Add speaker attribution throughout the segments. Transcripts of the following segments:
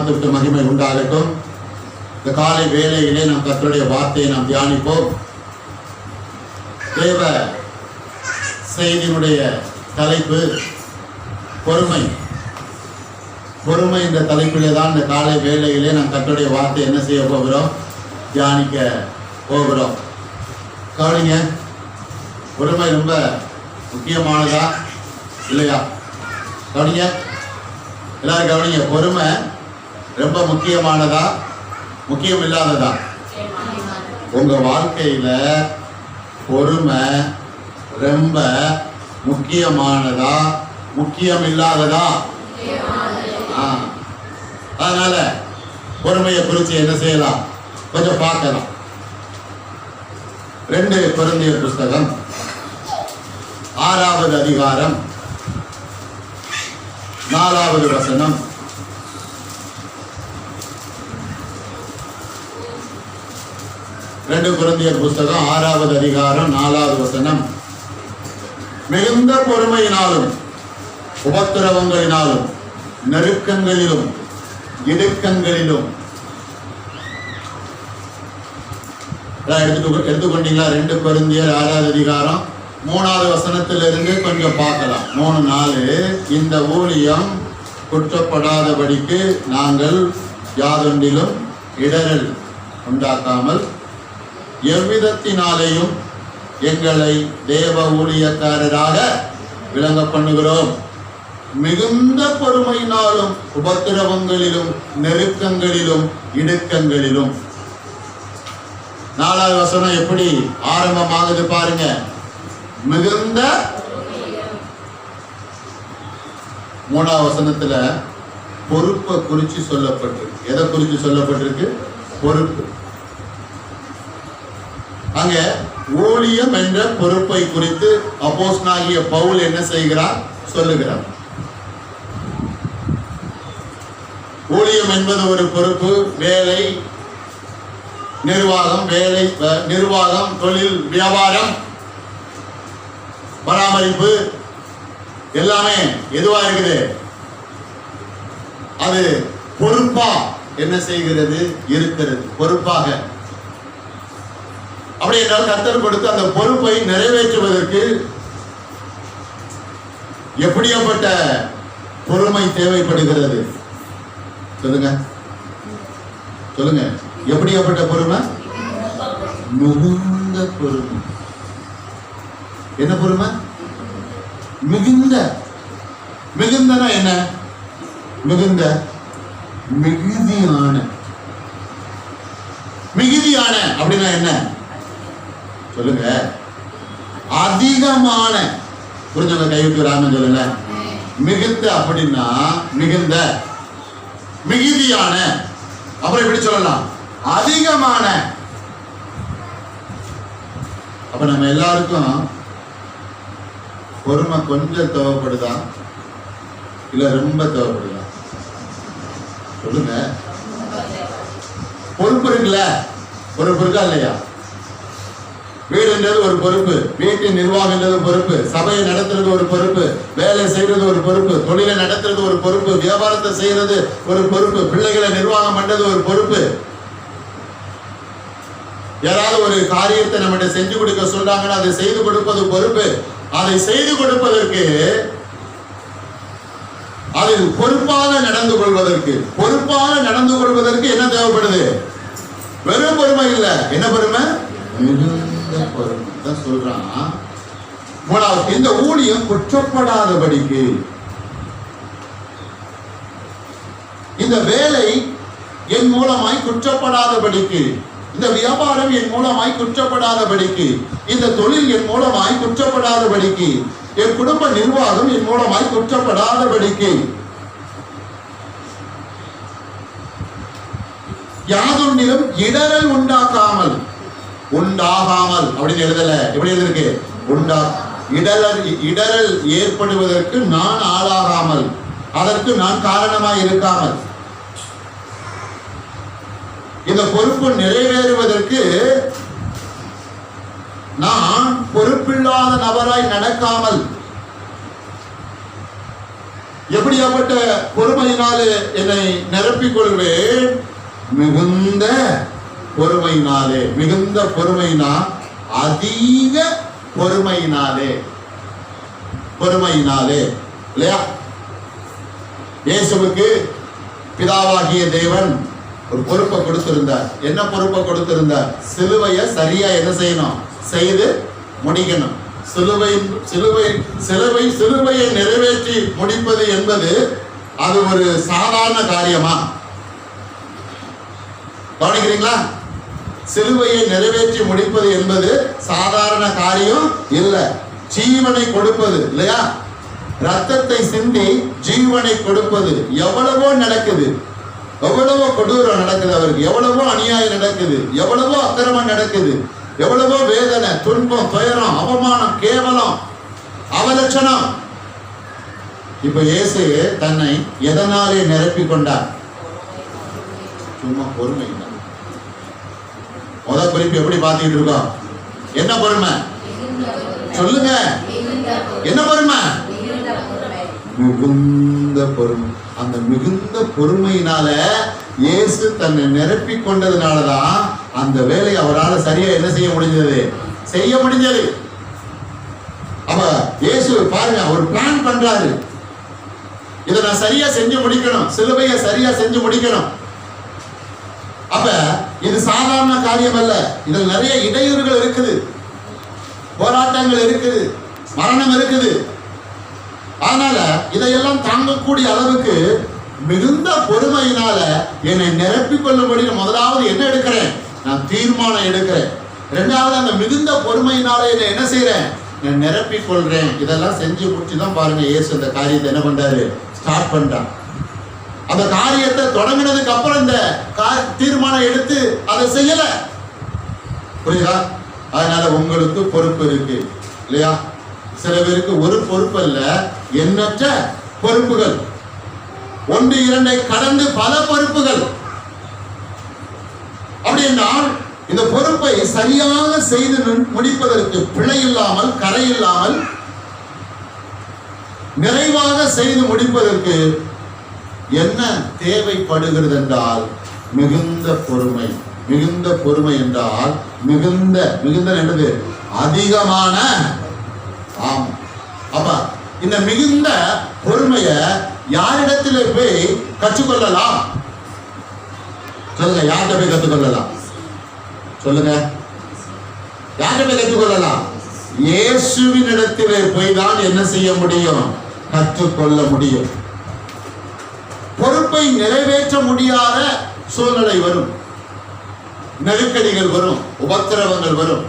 Speaker 1: நாமத்திற்கு மகிமை உண்டாகட்டும். இந்த காலை வேளையிலே நாம் கர்த்தருடைய வார்த்தையை நாம் தியானிப்போம். தேவ செய்தியினுடைய தலைப்பு பொறுமை. பொறுமை என்ற தலைப்பிலே தான் இந்த காலை வேளையிலே நாம் கர்த்தருடைய வார்த்தை என்ன செய்ய போகிறோம், தியானிக்க போகிறோம். கவனிங்க, பொறுமை ரொம்ப முக்கியமானதா இல்லையா? கவனிங்க, எல்லாரும் கவனிங்க. பொறுமை ரொம்ப முக்கியமானதா, முக்கியம் இல்லாததா? உங்க வாழ்க்கையில பொறுமை ரொம்ப முக்கியமானதா, முக்கியம் இல்லாததா? அதனால பொறுமையை குறித்து என்ன செய்யலாம், கொஞ்சம் பார்க்கலாம். 2 கொரிந்தியர் புஸ்தகம் 6வது அதிகாரம் 4வது வசனம். 2 கொரிந்தியர் புஸ்தகம் 6வது அதிகாரம் 4வது வசனம். மிகுந்த பொறுமையினாலும் உபத்திரவங்களினாலும் நெருக்கங்களிலும் இடுக்கங்களிலும் எடுத்துக்கொண்டீங்களா? 2 கொரிந்தியர் 6வது அதிகாரம் 3வது வசனத்திலிருந்து கொஞ்சம் பார்க்கலாம். 3-4. இந்த ஊழியம் குற்றப்படாதபடிக்கு நாங்கள் யாதொன்றிலும் இடரல் உண்டாக்காமல் எவ்விதத்தினாலேயும் எங்களை தேவ ஊழியக்காரராக விளங்க பண்ணுகிறோம். மிகுந்த பொறுமையினாலும் உபத்திரவங்களிலும் நெருக்கங்களிலும் இடுக்கங்களிலும். 4வது வசனம் எப்படி ஆரம்பமாகுது பாருங்க. மிகுந்த. 3வது வசனத்துல பொறுப்பை குறித்து சொல்லப்பட்டிருக்கு. எதை குறித்து சொல்லப்பட்டிருக்கு? பொறுப்பு. அங்க ஊழியம் என்ற பொறுப்பை குறித்து அப்போஸ்தலனாகிய பவுல் என்ன செய்கிறார், சொல்லுகிறார். ஊழியம் என்பது ஒரு பொறுப்பு, வேலை, நிர்வாகம், தொழில், வியாபாரம், பராமரிப்பு, எல்லாமே எதுவா இருக்குது? அது பொறுப்பா என்ன செய்கிறது, இருக்கிறது. பொறுப்பாக. அப்படி என்றால் கர்த்தர் கொடுத்து அந்த பொறுப்பை நிறைவேற்றுவதற்கு எப்படியாப்பட்ட பொறுமை தேவைப்படுகிறது? சொல்லுங்க, சொல்லுங்க. எப்படியாப்பட்ட பொறுமை? மிகுந்த பொறுமை. என்ன பொறுமை? மிகுந்த. மிகுந்தனா என்ன? மிகுந்த மிகுதியான. மிகுதியான அப்படின்னா என்ன சொல்லுங்க? அதிகமான. புரிஞ்சவங்க கைவிட்டு ராமன் சொல்லுங்க. மிகுந்த அப்படின்னா மிகுந்த, மிகுதியான. அப்புறம் எப்படி சொல்லலாம்? அதிகமான. அப்ப நம்ம எல்லாருக்கும் பொறுமை கொஞ்சம் தேவைப்படுதா, இல்ல ரொம்ப தேவைப்படுதா? சொல்லுங்க. பொறுப்பு இருக்குல்ல? பொறுப்பு இருக்கா இல்லையா? வீடுன்றது ஒரு பொறுப்பு, வீட்டின் நிர்வாகம்ன்றது பொறுப்பு, சபையை நடத்துறது ஒரு பொறுப்பு, வேலை செய்யறது ஒரு பொறுப்பு, தொழிலை நடத்துறது ஒரு பொறுப்பு, வியாபாரத்தை செய்யறது ஒரு பொறுப்பு, பிள்ளைகளை நிர்வாகம் பண்றது ஒரு பொறுப்பு. யாராவது ஒரு காரியத்தை நம்மகிட்ட செஞ்சு கொடுக்க சொல்றாங்கன்னா அதை செய்து கொடுப்பது பொறுப்பு. அதை செய்து கொடுப்பதற்கு, அதில் பொறுப்பாக நடந்து கொள்வதற்கு என்ன தேவைப்படுது? வெறும் பொறுமை இல்ல. என்ன பொறுமை? பொறுமை தான் சொல்றான். 3வது, இந்த ஊழியம் குற்றப்படாதபடிக்கு, இந்த வேலை என் மூலமாய் குற்றப்படாதபடிக்கு, இந்த வியாபாரம் என் மூலமாய் குற்றப்படாதபடிக்கு, இந்த தொழில் என் மூலமாய் குற்றப்படாதபடிக்கு, என் குடும்ப நிர்வாகம் என் மூலமாய் குற்றப்படாதபடிக்கு, யாதொன்றிலும் இடரல் உண்டாகாமல் அப்படின்னு எழுதல. எப்படி எழுதிருக்கு? இடரல் ஏற்படுவதற்கு நான் ஆளாகாமல், அதற்கு நான் காரணமாய் இருக்காமல், இந்த பொறுப்பு நிறைவேறுவதற்கு நான் பொறுப்பில்லாத நபராய் நடக்காமல், எப்படியாப்பட்ட பொறுமையினாலே என்னை நிரப்பிக் கொள்வேன்? மிகுந்த பொறுமையினாலே. மிகுந்த பொறுமைனா அதிக பொறுமையினாலே. பொறுமையினாலே இல்லையா? இயேசுவுக்கு பிதாவாகிய தேவன் ஒரு பொறுப்பை கொடுத்திருந்தார். என்ன பொறுப்பை கொடுத்திருந்தார்? சிலுவையை சரியா என்ன செய்யணும்? செய்து முடிக்கணும். சிலுவையை நிறைவேற்றி முடிப்பது என்பது அது ஒரு சாதாரண காரியமா? கவனிக்கிறீங்களா? சிலுவையை நிறைவேற்றி முடிப்பது என்பது சாதாரண காரியம் இல்ல. ஜீவனை கொடுப்பது இல்லையா? ரத்தத்தை சிந்தி ஜீவனை கொடுப்பது. எவ்வளவோ நடக்குது, எவ்வளவோ கொடூரம் நடக்குது அவருக்கு, எவ்வளவோ அநியாயம் நடக்குது, எவ்வளவோ அக்கிரமம் நடக்குது, எவ்வளவோ வேதனை, துன்பம், துயரம், அவமானம், கேவலம், அவலட்சணம். இப்ப இயேசு தன்னை எதனாலே நிரப்பிக் கொண்டார்? சும்மா பொறுமை. முதல் குறிப்பு எப்படி பார்த்துக்கிட்டு இருக்கோம்? என்ன பொறுமை சொல்லுங்க? என்ன பொறுமை? மிகுந்த பொறுமை. அந்த மிகுந்த பொறுமையினால இயேசு தன்னை நிரப்பிக் கொண்டதுனாலதான் அந்த வேலையை அவரால் சரியா என்ன செய்ய முடிஞ்சது? செய்ய முடிஞ்சது. அப்ப இயேசு பாருங்க, ஒரு பிளான் பண்றாரு. இதை நான் சரியா செஞ்சு முடிக்கணும், சிலுவையை சரியா செஞ்சு முடிக்கணும். அப்ப இது சாதாரண காரியம் அல்ல. இதில் நிறைய இடையூறுகள் இருக்குது, போராட்டங்கள் இருக்குது, மரணம் இருக்குது. அதனால இதையெல்லாம் தாங்கக்கூடிய அளவுக்கு மிகுந்த பொறுமையினால என்னை நிரப்பிக் கொள்ளும்படி முதலாவது என்ன எடுக்கிறேன்? நான் தீர்மானம் எடுக்கிறேன். இரண்டாவது அந்த மிகுந்த பொறுமையினால என்னை என்ன செய்யறேன்? நான் நிரப்பிக் கொள்றேன். இதெல்லாம் செஞ்சு முடிச்சுதான் பாருங்க இயேசு இந்த காரியத்தை என்ன பண்றாரு? ஸ்டார்ட் பண்றான். அந்த காரியத்தை தொடங்கினதுக்கு அப்புறம் இந்த தீர்மானம் எடுத்து அதை செய்யல. புரியுதா? அதனால உங்களுக்கு பொறுப்பு இருக்கு இல்லையா? சில பேருக்கு ஒரு பொறுப்பு அல்ல, எண்ணற்ற பொறுப்புகள். 1, 2 கடந்து பல பொறுப்புகள். அப்படி என்றால் இந்த பொறுப்பை சரியாக செய்து முடிப்பதற்கு, பிழை இல்லாமல், கரை இல்லாமல் நிறைவாக செய்து முடிப்பதற்கு என்ன தேவைப்படுகிறது என்றால் மிகுந்த பொறுமை. மிகுந்த பொறுமை என்றால் மிகுந்த என்னது? அதிகமான. ஆமா. அப்ப இந்த மிகுந்த பொறுமைய யாரிடத்திலே போய் கற்றுக்கொள்ளலாம்? சொல்லுங்க, யார்கிட்ட போய் கற்றுக்கொள்ளலாம்? சொல்லுங்க, யார்கிட்ட போய் கற்றுக்கொள்ளலாம்? இயேசுவின் இடத்திலே போய் தான் என்ன செய்ய முடியும்? கற்றுக்கொள்ள முடியும். பொறுப்பை நிறைவேற்ற முடியாத சூழ்நிலை வரும், நெருக்கடிகள் வரும், உபத்திரவங்கள் வரும்,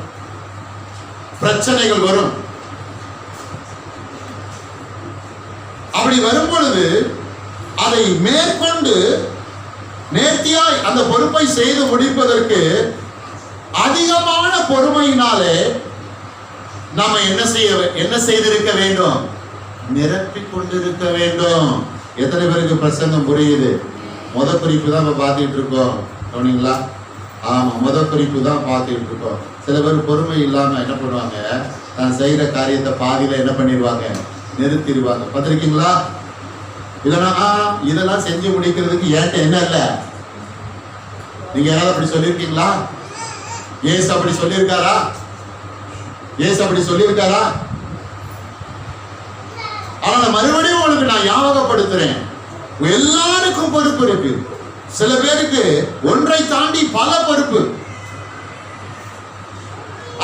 Speaker 1: பிரச்சனைகள் வரும். அப்படி வரும் பொழுது அதை மேற்கொண்டு நேர்த்தியாய் அந்த பொறுப்பை செய்து முடிப்பதற்கு அதிகமான பொறுமையினாலே நாம என்ன செய்திருக்க வேண்டும்? நிரப்பிக் கொண்டிருக்க வேண்டும். எத்தனை பேருக்கு பிரசங்கம் புரியுது? முதல் குறிப்பு தான் பார்த்துட்டு இருக்கோம். கவனிங்களா? ஆமா, முதல் குறிப்பு தான் பார்த்துட்டு இருக்கோம். சில பேர் பொறுமை இல்லாம என்ன பண்ணுவாங்க? தான் செய்யற காரியத்தை பாதியில என்ன பண்ணிடுவாங்க? நிறுத்திடுவாங்க. பார்த்திருக்கீங்களா? இதெல்லாம் செஞ்சு முடிக்கிறதுக்கு ஏன்ட்ட என்ன இல்ல? நீங்க யாராவது அப்படி சொல்லியிருக்கீங்களா? ஏசு அப்படி சொல்லியிருக்காரா? ஏசு அப்படி சொல்லியிருக்காரா? ஆனா மறுபடியும் உங்களுக்கு நான் ஞாபகப்படுத்துறேன், எல்லாருக்கும் பொறுப்பு இருக்கு. சில பேருக்கு ஒன்றை தாண்டி பல பொறுப்பு.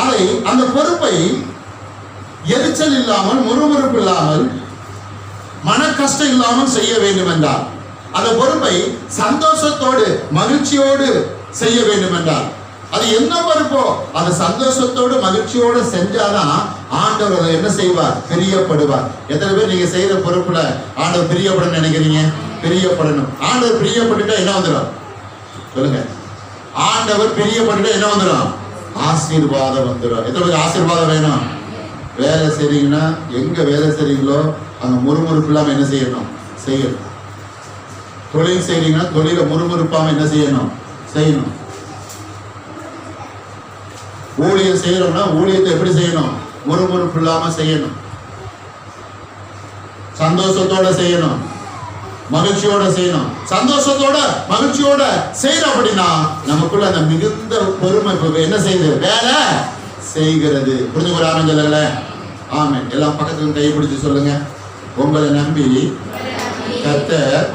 Speaker 1: அதை அந்த பொறுப்பை எரிச்சல் இல்லாமல், முறுமுறுப்பு இல்லாமல், மன கஷ்டம் இல்லாமல் செய்ய வேண்டும் என்றால், அந்த பொறுப்பை சந்தோஷத்தோடு மகிழ்ச்சியோடு செய்ய வேண்டும் என்றால், அது என்ன பொறுப்போ அந்த சந்தோஷத்தோடு மகிழ்ச்சியோடு செஞ்சாதான் ஆண்டவர் அதை என்ன செய்வார்? பிரியப்படுவார். எத்தனை பேர் நீங்க செய்யற பொறுப்புல ஆண்டவர் பிரியப்படணும்னு நினைக்கிறீங்க? பிரியப்படணும். ஆண்டவர் பிரியப்பட்டுட்டா என்ன வந்துடும்? சொல்லுங்க. ஆண்டவர் பிரியப்பட்டுட்டா என்ன வந்துடும்? ஆசீர்வாதம் வந்துடும். எத்தனை பேருக்கு ஆசீர்வாதம் வேணும்? வேலை செய்றீங்கன்னா, எங்க வேலை செய்றீங்களோ அங்க முறுமுறுப்பு இல்லாம என்ன செய்யணும்? செய்யணும். தொழில் செய்றீங்கன்னா தொழில முறுமுறுப்பாம என்ன செய்யணும்? செய்யணும். ஊழியம் செய்யறோம்னா ஊழியத்தை எப்படி செய்யணும்? முறுமுறுப்பு இல்லாம செய்யணும். சந்தோஷத்தோட செய்யணும். மகிழ்ச்சியோட செய்யணும், சந்தோஷத்தோட மகிழ்ச்சியோட செய்யற அப்படின்னா நமக்குள்ள அந்த மிகுந்த பொறுமை என்ன செய்யுது, வேலை செய்கிறது. புரிஞ்சு ஒரு ஆரஞ்சல. ஆமென். எல்லாம் பக்கத்துல கை பிடிச்சு சொல்லுங்க. உங்களை நம்பி கர்த்தர்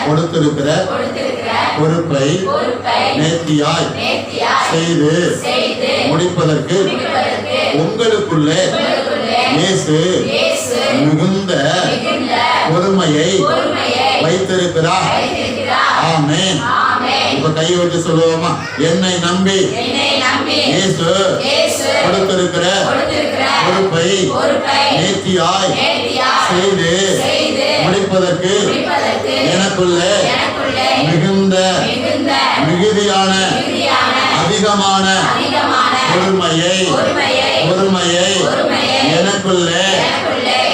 Speaker 1: கொடுத்திருக்கிற பொறுப்பை நேர்த்தியாய் செய்து முடிப்பதற்கு உங்களுக்குள்ளே இயேசு மிகுந்த பொறுமையை வைத்திருக்கிறார். ஆமென். இப்ப கையை வச்சு சொல்லுவோமா, என்னை நம்பி இயேசு கொடுத்திருக்கிற பொறுப்பை நேர்த்தியாய் செய்து முடிப்பதற்கு எனக்குள்ளே மிகுந்த மிகுதியான அதிகமான பொறுமையை எனக்குள்ளே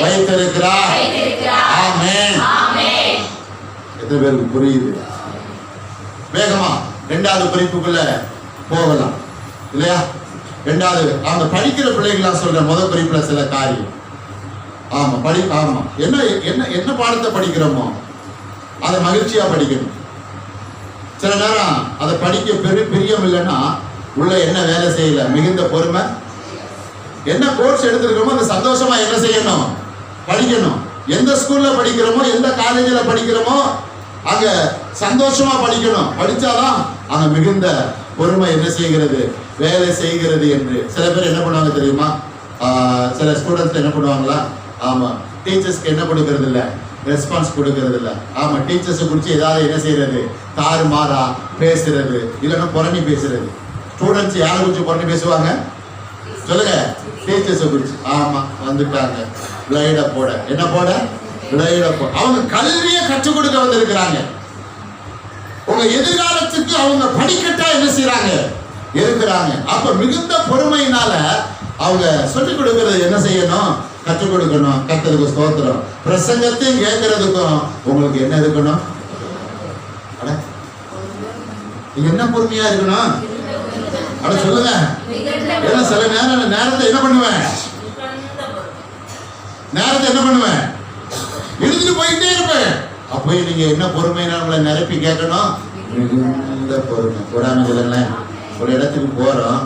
Speaker 1: வைத்திருக்கிறார். ஆமென். எத்தனை பேருக்கு புரியுது? வேகமா இரண்டாவது குறிப்புக்குள்ள போகலாம் இல்லையா? இரண்டாவது அந்த படிக்கிற பிள்ளைகளா சொல்ற முதல் குறிப்புல சில காரியம். ஆமா ஆமா, என்ன என்ன என்ன பாடத்தை படிக்கிறோமோ அதை மகிழ்ச்சியா படிக்கணும். சில நேரம் அதை படிக்க பிரியம் இல்லைன்னா உள்ள என்ன வேலை செய்யல, மிகுந்த பொறுமை. என்ன கோர்ஸ் எடுத்திருக்கிறோமோ அந்த சந்தோஷமா என்ன செய்யணும், படிக்கணும். எந்த ஸ்கூல்ல படிக்கிறோமோ எந்த காலேஜில் படிக்கிறோமோ அங்க சந்தோஷமா படிக்கணும். படிச்சாதான் அங்க மிகுந்த பொறுமை என்ன செய்கிறது, வேலை செய்கிறது என்று. சில பேர் என்ன பண்ணுவாங்க தெரியுமா, சில ஸ்டூடெண்ட்ஸ் என்ன பண்ணுவாங்களா, ஆமா டீச்சர்ஸ்க்கு என்ன கொடுக்கறது இல்லை, ரெஸ்பான்ஸ் கொடுக்கறது இல்லை. ஆமா டீச்சர்ஸை குறித்து ஏதாவது என்ன செய்யறது, தாறுமாறா பேசுறது, இல்லைன்னா புரணி பேசுறது. ஸ்டூடெண்ட்ஸ் யாரை குறித்து புரணி பேசுவாங்க சொல்லுங்க, டீச்சர்ஸை குறித்து. ஆமா வந்துட்டாங்க பிளைட போட, என்ன போட, பிளைட போட. அவங்க கல்வியை கற்றுக் கொடுக்க வந்திருக்கிறாங்க. உங்க எதிர்காலத்துக்கு அவங்க படிக்கட்டா என்ன செய்யறாங்க, இருக்கிறாங்க. அப்ப மிகுந்த பொறுமையினால அவங்க சொல்லிக் கொடுக்கறது என்ன செய்யணும், கற்றுக் கொடுக்கணும். கர்த்தருக்கு ஸ்தோத்திரம். பிரசங்கத்தையும் கேட்கறதுக்கும் உங்களுக்கு என்ன இருக்கணும், என்ன பொறுமையா இருக்கணும். அட சொல்லுங்க. ஏன்னா சில நேரத்தை என்ன பண்ணுவேன், நேரத்தை என்ன பண்ணுவேன், எழுதிட்டு போயிட்டே இருப்பேன். அப்போ நீங்க என்ன பொறுமைனா உங்களை நிரப்பி கேட்கணும், மிகுந்த பொறுமை. போடாம சொல்லுங்களேன். ஒரு இடத்துக்கு போறோம்,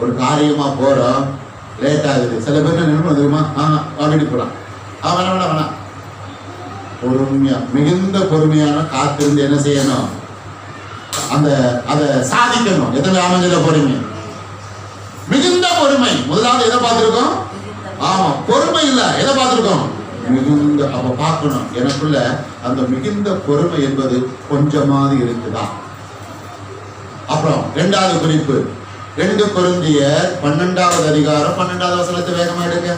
Speaker 1: ஒரு காரியமா போறோம், லேட் ஆகுது. சில பேர் என்ன தெரியுமா, வீட்டுக்கு போலாம், வேணாம் பொறுமையா மிகுந்த பொறுமையான காத்திருந்து என்ன செய்யணும், அதை சாதிக்கணும். எத்தனை அமைஞ்சல பொறுமை, மிகுந்த பொறுமை. முதலாவது எதை பார்த்திருக்கோம், ஆமா பொறுமை இல்ல, எதை பார்த்திருக்கோம், மிகுந்த. அப்ப பார்க்கணும் எனக்குள்ள அந்த மிகுந்த பொறுமை என்பது கொஞ்சமாவது இருக்குதா. அப்புறம் இரண்டாவது குறிப்பு 2 கொரிந்தியர் 12வது அதிகாரம் 12வது வசனத்தை வேகமா எடுங்க.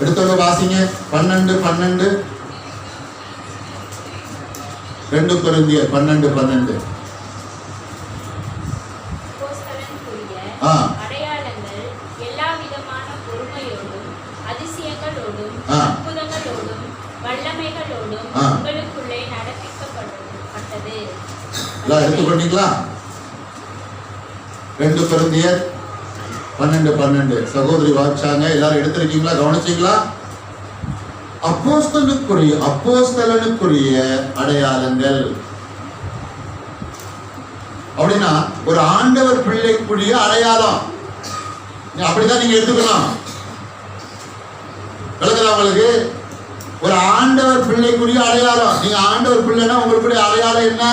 Speaker 1: எடுத்தவங்க வாசிங்க. 12 2 கொரிந்தியர் 12
Speaker 2: அடையாளங்கள் எல்லா விதமான பொறுமையோடும் அதிசயங்களோடும் அற்புதங்களோடும் வல்லமைகளோடும் உங்களுக்குள்ளே நடப்பிக்கப்பட்டது.
Speaker 1: எடுத்துக்கொண்டீங்களா? 2 கொரிந்தியர் 12 சகோதரி வாட்சாங்க. எல்லாரும் எடுத்திருக்கீங்களா, கவனிச்சீங்களா? அப்போஸ்தலனுக்குரிய அடையாளங்கள் அப்படின்னா ஒரு ஆண்டவர் பிள்ளைக்குரிய அடையாளம். அப்படிதான் நீங்க எடுத்துக்கணும். விளக்குதா உங்களுக்கு? ஒரு ஆண்டவர் பிள்ளைக்குரிய அடையாளம். நீங்க ஆண்டவர் பிள்ளைன்னா உங்களுக்குரிய அடையாளம் என்ன?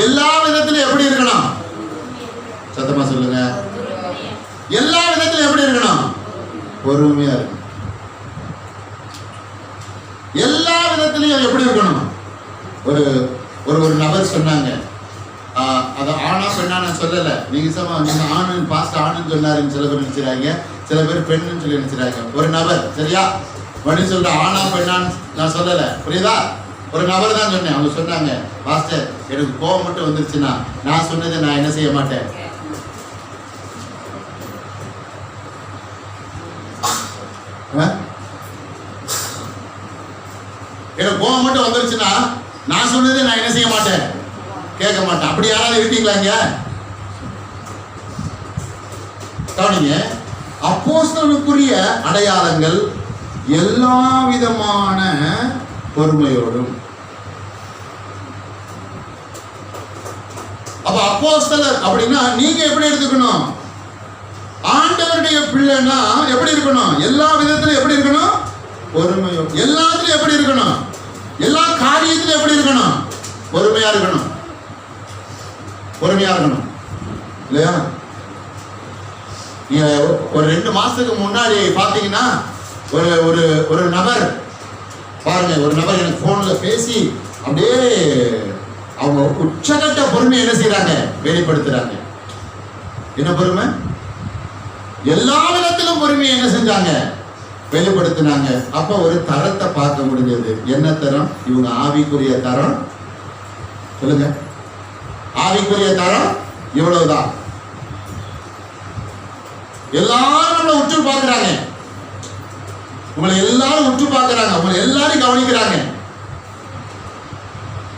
Speaker 1: எல்லா விதத்திலும் எப்படி இருக்கணும், சத்தமா சொல்லுங்க. எல்லா விதத்திலும் எப்படி இருக்கணும், பொறுமையா இருக்கணும். எல்லா விதத்திலையும் எப்படி இருக்கணும். ஒரு நபர் சொன்னாங்க, அதை ஆணா பெண்ணா நான் சொல்லல. நீங்க ஆணு பாஸ்ட் ஆணுன்னு சொன்னாருன்னு சில பேர் நினைச்சிடாங்க, சில பேர் பெண்ணுன்னு சொல்லி நினைச்சிடாங்க. ஒரு நபர் சரியா மணி சொல்ற ஆணா பெண்ணான்னு நான் சொல்லல, புரியுதா? ஒரு நபர் தான் சொன்னேன். அவங்க சொன்னாங்க, பாஸ்டர் எனக்கு கோபம் மட்டும் வந்துருச்சுன்னா நான் சொன்னதை நான் என்ன செய்ய மாட்டேன். எனக்கு கோபம் மட்டும் வந்துருச்சுன்னா நான் சொன்னதை நான் என்ன செய்ய மாட்டேன், கேட்க மாட்டேன். அப்படி யாராவது இருக்கீங்களா இங்க? கவனிங்க. அப்போஸ்தலனுக்குரிய அடையாளங்கள் எல்லா விதமான பொறுமையோடும். அப்ப அப்போஸ்தலர் அப்படின்னா நீங்க எப்படி எடுத்துக்கணும்? ஆண்டவருடைய பிள்ளைன்னா எப்படி இருக்கணும்? எல்லா விதத்திலும் எப்படி இருக்கணும்? பொறுமையோடு. எல்லாத்துலயும் எப்படி இருக்கணும்? எல்லா காரியத்திலும் எப்படி இருக்கணும்? பொறுமையா இருக்கணும். பொறுமையா இருக்கணும் இல்லையா? நீங்க ஒரு 2 மாசத்துக்கு முன்னாடி பாத்தீங்கன்னா ஒரு ஒரு ஒரு நபர் பாருங்க, ஒரு நபர் எனக்கு போன்ல பேசி அப்படியே அவங்க உச்சகட்ட பொறுமை என்ன செய்யறாங்க? வெளிப்படுத்துறாங்க. என்ன பொறுமை? எல்லா விதத்திலும் பொறுமையை என்ன செஞ்சாங்க? வெளிப்படுத்தினாங்க. அப்ப ஒரு தரத்தை பார்க்க முடிஞ்சது. என்ன தரம்? இவங்க ஆவிக்குரிய தரம். சொல்லுங்க, ஆவிக்குரிய தரம் இவ்வளவுதான். எல்லாரும் நம்மளை உற்று பார்க்கிறாங்க, உங்களை எல்லாரும் உற்று பார்க்கிறாங்க, உங்களை எல்லாரும் கவனிக்கிறாங்க.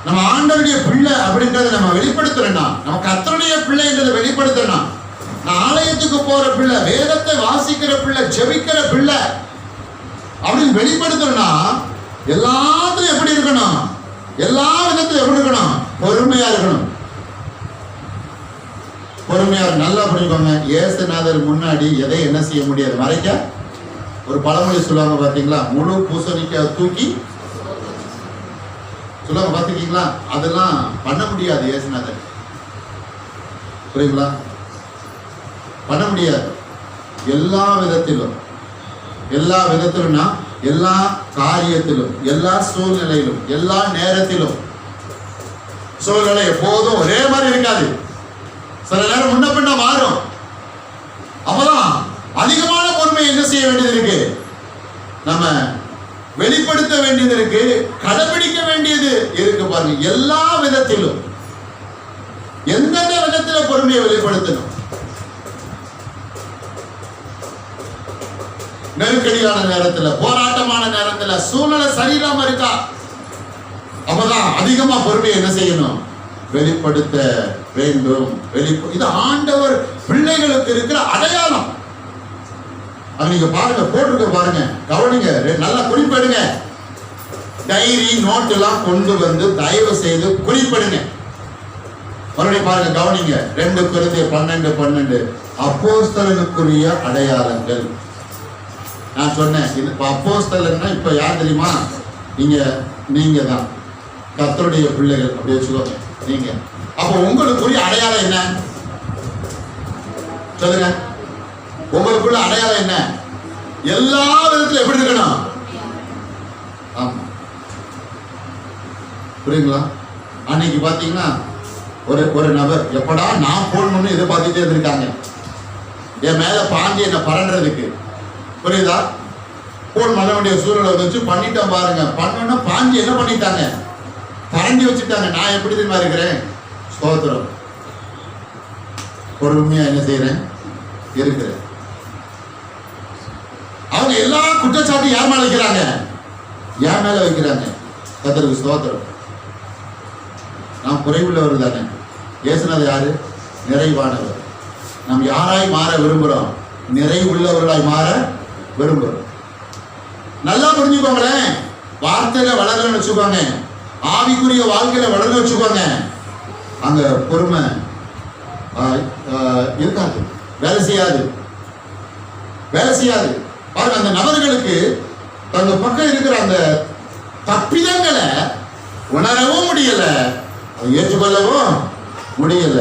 Speaker 1: நம்ம ஆண்டவருடைய பிள்ளை அப்படின்றத நம்ம வெளிப்படுத்துறோம்னா, நம்ம கர்த்தருடைய பிள்ளைன்றதை வெளிப்படுத்துறோம்னா, நான் ஆலயத்துக்கு போற பிள்ளை, வேதத்தை வாசிக்கிற பிள்ளை, ஜெபிக்கிற பிள்ளை அப்படின்னு வெளிப்படுத்துறோம்னா, எல்லாத்துலயும் எப்படி இருக்கணும்? எல்லா விதத்திலும் எப்படி இருக்கணும்? பொறுமையா இருக்கணும். பொறுமையா நல்லா புரிஞ்சுக்கோங்க. இயேசுநாதர் முன்னாடி எதை என்ன செய்ய முடியாது? மறைக்க. ஒரு பழமொழி சொல்லுவாங்க பாத்தீங்களா, முழு பூசணிக்காய் தூக்கி சொல்லுவாங்க பாத்துக்கீங்களா? அதெல்லாம் பண்ண முடியாது இயேசுநாதர். புரியுங்களா? பண்ண முடியாது. எல்லா விதத்திலும், எல்லா விதத்திலும்னா எல்லா காரியத்திலும், எல்லா சூழ்நிலையிலும், எல்லா நேரத்திலும். சூழ்நிலை எப்போதும் ஒரே மாதிரி இருக்காது. சில நேரம் முன்ன பின்ன மாறும். அப்பதான் அதிகமான பொறுமை என்ன செய்ய வேண்டியது இருக்கு? நம்ம வெளிப்படுத்த வேண்டியது இருக்கு, கடைபிடிக்க வேண்டியது இருக்கு. பாருங்க, எல்லா விதத்திலும் எந்தெந்த விதத்துல பொறுமையை வெளிப்படுத்தணும்? நெருக்கடியான நேரத்துல, போராட்டமான நேரத்துல, சூழ்நிலை சரியில்லாம இருக்கா, அப்பதான் அதிகமா பொறுமையை என்ன செய்யணும்? வெளிப்படுத்த வேண்டும். இது ஆண்டவர் பிள்ளைகளுக்கு இருக்கிற அடையாளம். அது நீங்க பாருங்க, போட்டுருக்க பாருங்க, கவனிங்க, நல்லா குறிப்பிடுங்க. டைரி நோட் எல்லாம் கொண்டு வந்து தயவு செய்து குறிப்பிடுங்க. மறுபடியும் பாருங்க, கவனிங்க. 2 கொரிந்தியர் 12:12 அப்போஸ்தலனுக்குரிய அடையாளங்கள். நான் சொன்னேன், இது அப்போஸ்தலன்னா இப்ப யார் தெரியுமா? நீங்க தான் கர்த்தருடைய பிள்ளைகள். அப்படி வச்சுக்கோங்க நீங்க. அப்ப உங்களுக்குரிய அடையாளம் என்ன? சொல்லுங்க, உங்களுக்குள்ள அடையாளம் என்ன? எல்லா விதத்திலும் எப்படி இருக்கணும்? ஆமா, புரியுங்களா? அன்னைக்கு பாத்தீங்கன்னா ஒரு நபர் எப்படா நான் போடணும்னு எதிர்பார்த்துட்டே இருந்திருக்காங்க. என் மேல பாஞ்சி என்ன பரண்டுறதுக்கு. புரியுதா? போன் பண்ண வேண்டிய சூழலை வச்சு பண்ணிட்டோம் பாருங்க. பண்ணோன்னா பாஞ்சி என்ன பண்ணிட்டாங்க? பரண்டி வச்சுட்டாங்க. நான் எப்படி தெரியுமா இருக்கிறேன்? ஸ்தோத்திரம். பொறுமையா என்ன செய்யறேன்? இருக்கிறேன். அவங்க எல்லா குற்றச்சாட்டு யார் மேல வைக்கிறாங்க? என் மேல வைக்கிறாங்க. கர்த்தருக்கு ஸ்தோத்திரம். நாம் குறைவுள்ளவர் தானே. இயேசுநாதர் யாரு? நிறைவானவர். நாம் யாராய் மாற விரும்புகிறோம்? நிறைவுள்ளவர்களாய் மாற விரும்புகிறோம். நல்லா புரிஞ்சுக்கோங்களேன். வார்த்தையில வளரணும்னு வச்சுக்கோங்க, ஆவிக்குரிய வாழ்க்கையில வளர்ந்து வச்சுக்கோங்க. அங்க பொறுமை இருக்காது, வேலை செய்யாது. பாருங்க, அந்த நபர்களுக்கு தங்க பக்கம் இருக்கிற அந்த தப்பிதங்களை உணரவும் முடியல, அதை ஏற்றுக்கொள்ளவும் முடியல.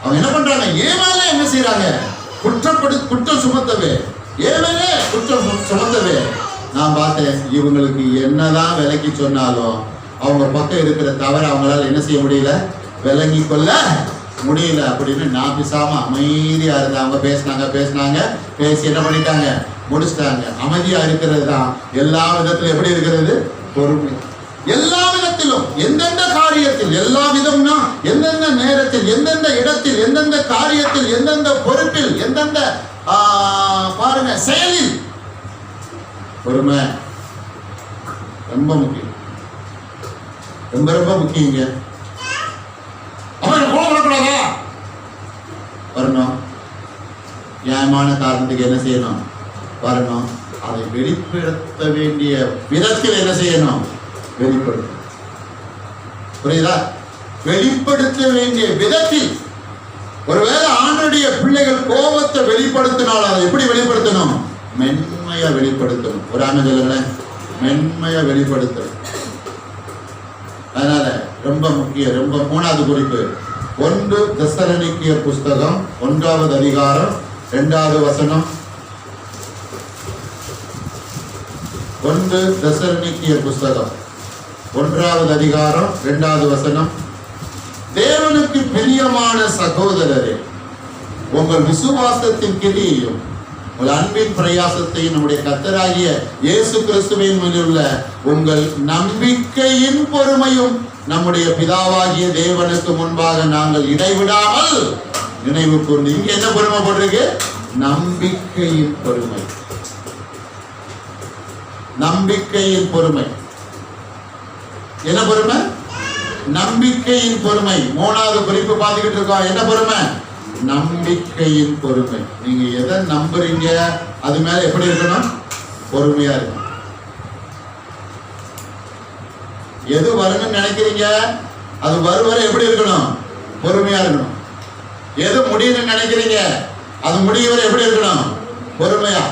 Speaker 1: அவங்க என்ன பண்றாங்க? ஏமால என்ன செய்யறாங்க? குற்றம் சுமத்தவே, ஏமாலே குற்றம் சுமத்தவே. நான் பார்த்தேன், இவங்களுக்கு என்னதான் விலக்கி சொன்னாலும் அவங்க பக்கம் இருக்கிற தவறு அவங்களால என்ன செய்ய முடியல? விளங்கி கொள்ள முடியல. அப்படின்னு நான் பேசாம அமைதியா இருந்த. அவங்க பேசினாங்க, பேசி என்ன பண்ணிட்டாங்க? முடிச்சிட்டாங்க. அமைதியா இருக்கிறது தான் எல்லா விதத்திலும் எப்படி இருக்கிறது? பொறுமை. எல்லா விதத்திலும், எந்தெந்த காரியத்தில், எல்லா விதம்னா எந்தெந்த நேரத்தில், எந்தெந்த இடத்தில், எந்தெந்த காரியத்தில், எந்தெந்த பொறுப்பில், எந்தெந்த பாருங்க செயலில் பொறுமை ரொம்ப முக்கியம். ரொம்ப முக்கியங்க. அவன் கோபம் வரக்கூடாதா? வரணும். நியாயமான காரணத்துக்கு என்ன செய்யணும்? வரணும். அதை வெளிப்படுத்த வேண்டிய விதத்தில் என்ன செய்யணும்? வெளிப்படுத்தணும். புரியுதா? வெளிப்படுத்த வேண்டிய விதத்தில். ஒருவேளை ஆண்டவருடைய பிள்ளைகள் கோபத்தை வெளிப்படுத்தினால் அதை எப்படி வெளிப்படுத்தணும்? மென்மையா வெளிப்படுத்தணும். ஒரு ஆமென் சொல்லுங்களேன். மென்மையா வெளிப்படுத்தணும். அதனால ரொம்ப முக்கியம். ரொம்ப 3வது குறிப்பு 1 தெசலோனிக்கேயர் புஸ்தகம் 1வது அதிகாரம் 2வது வசனம். 1 தெசலோனிக்கேயர் புஸ்தகம் 1வது அதிகாரம் 2வது வசனம். தேவனுக்கு பிரியமான சகோதரரே, உங்கள் விசுவாசத்தின் கிரியையும் உங்கள் அன்பின் பிரயாசத்தையும் நம்முடைய கர்த்தராகிய இயேசு கிறிஸ்துவின் மேலுள்ள உங்கள் நம்பிக்கையின் பொறுமையும் நம்முடைய பிதாவாகிய தேவனுக்கு முன்பாக நாங்கள் இடைவிடாமல் நினைவு கூர்ந்து. இங்க என்ன பொறுமை போட்டிருக்கு? நம்பிக்கையின் பொறுமை. நம்பிக்கையின் பொறுமை. என்ன பொறுமை? நம்பிக்கையின் பொறுமை. 3வது குறிப்பு பார்த்துக்கிட்டு இருக்கோம். என்ன பொறுமை? நம்பிக்கையின் பொறுமை. நீங்க எதை நம்புறீங்க அது மேல எப்படி இருக்கணும்? பொறுமையா இருக்கணும். எது வரணும்னு நினைக்கிறீங்க அது வரை எப்படி இருக்கணும்? பொறுமையா இருக்கணும். எது முடியணும்னு நினைக்கிறீங்க அது முடிய வரை எப்படி இருக்கணும்? பொறுமையா.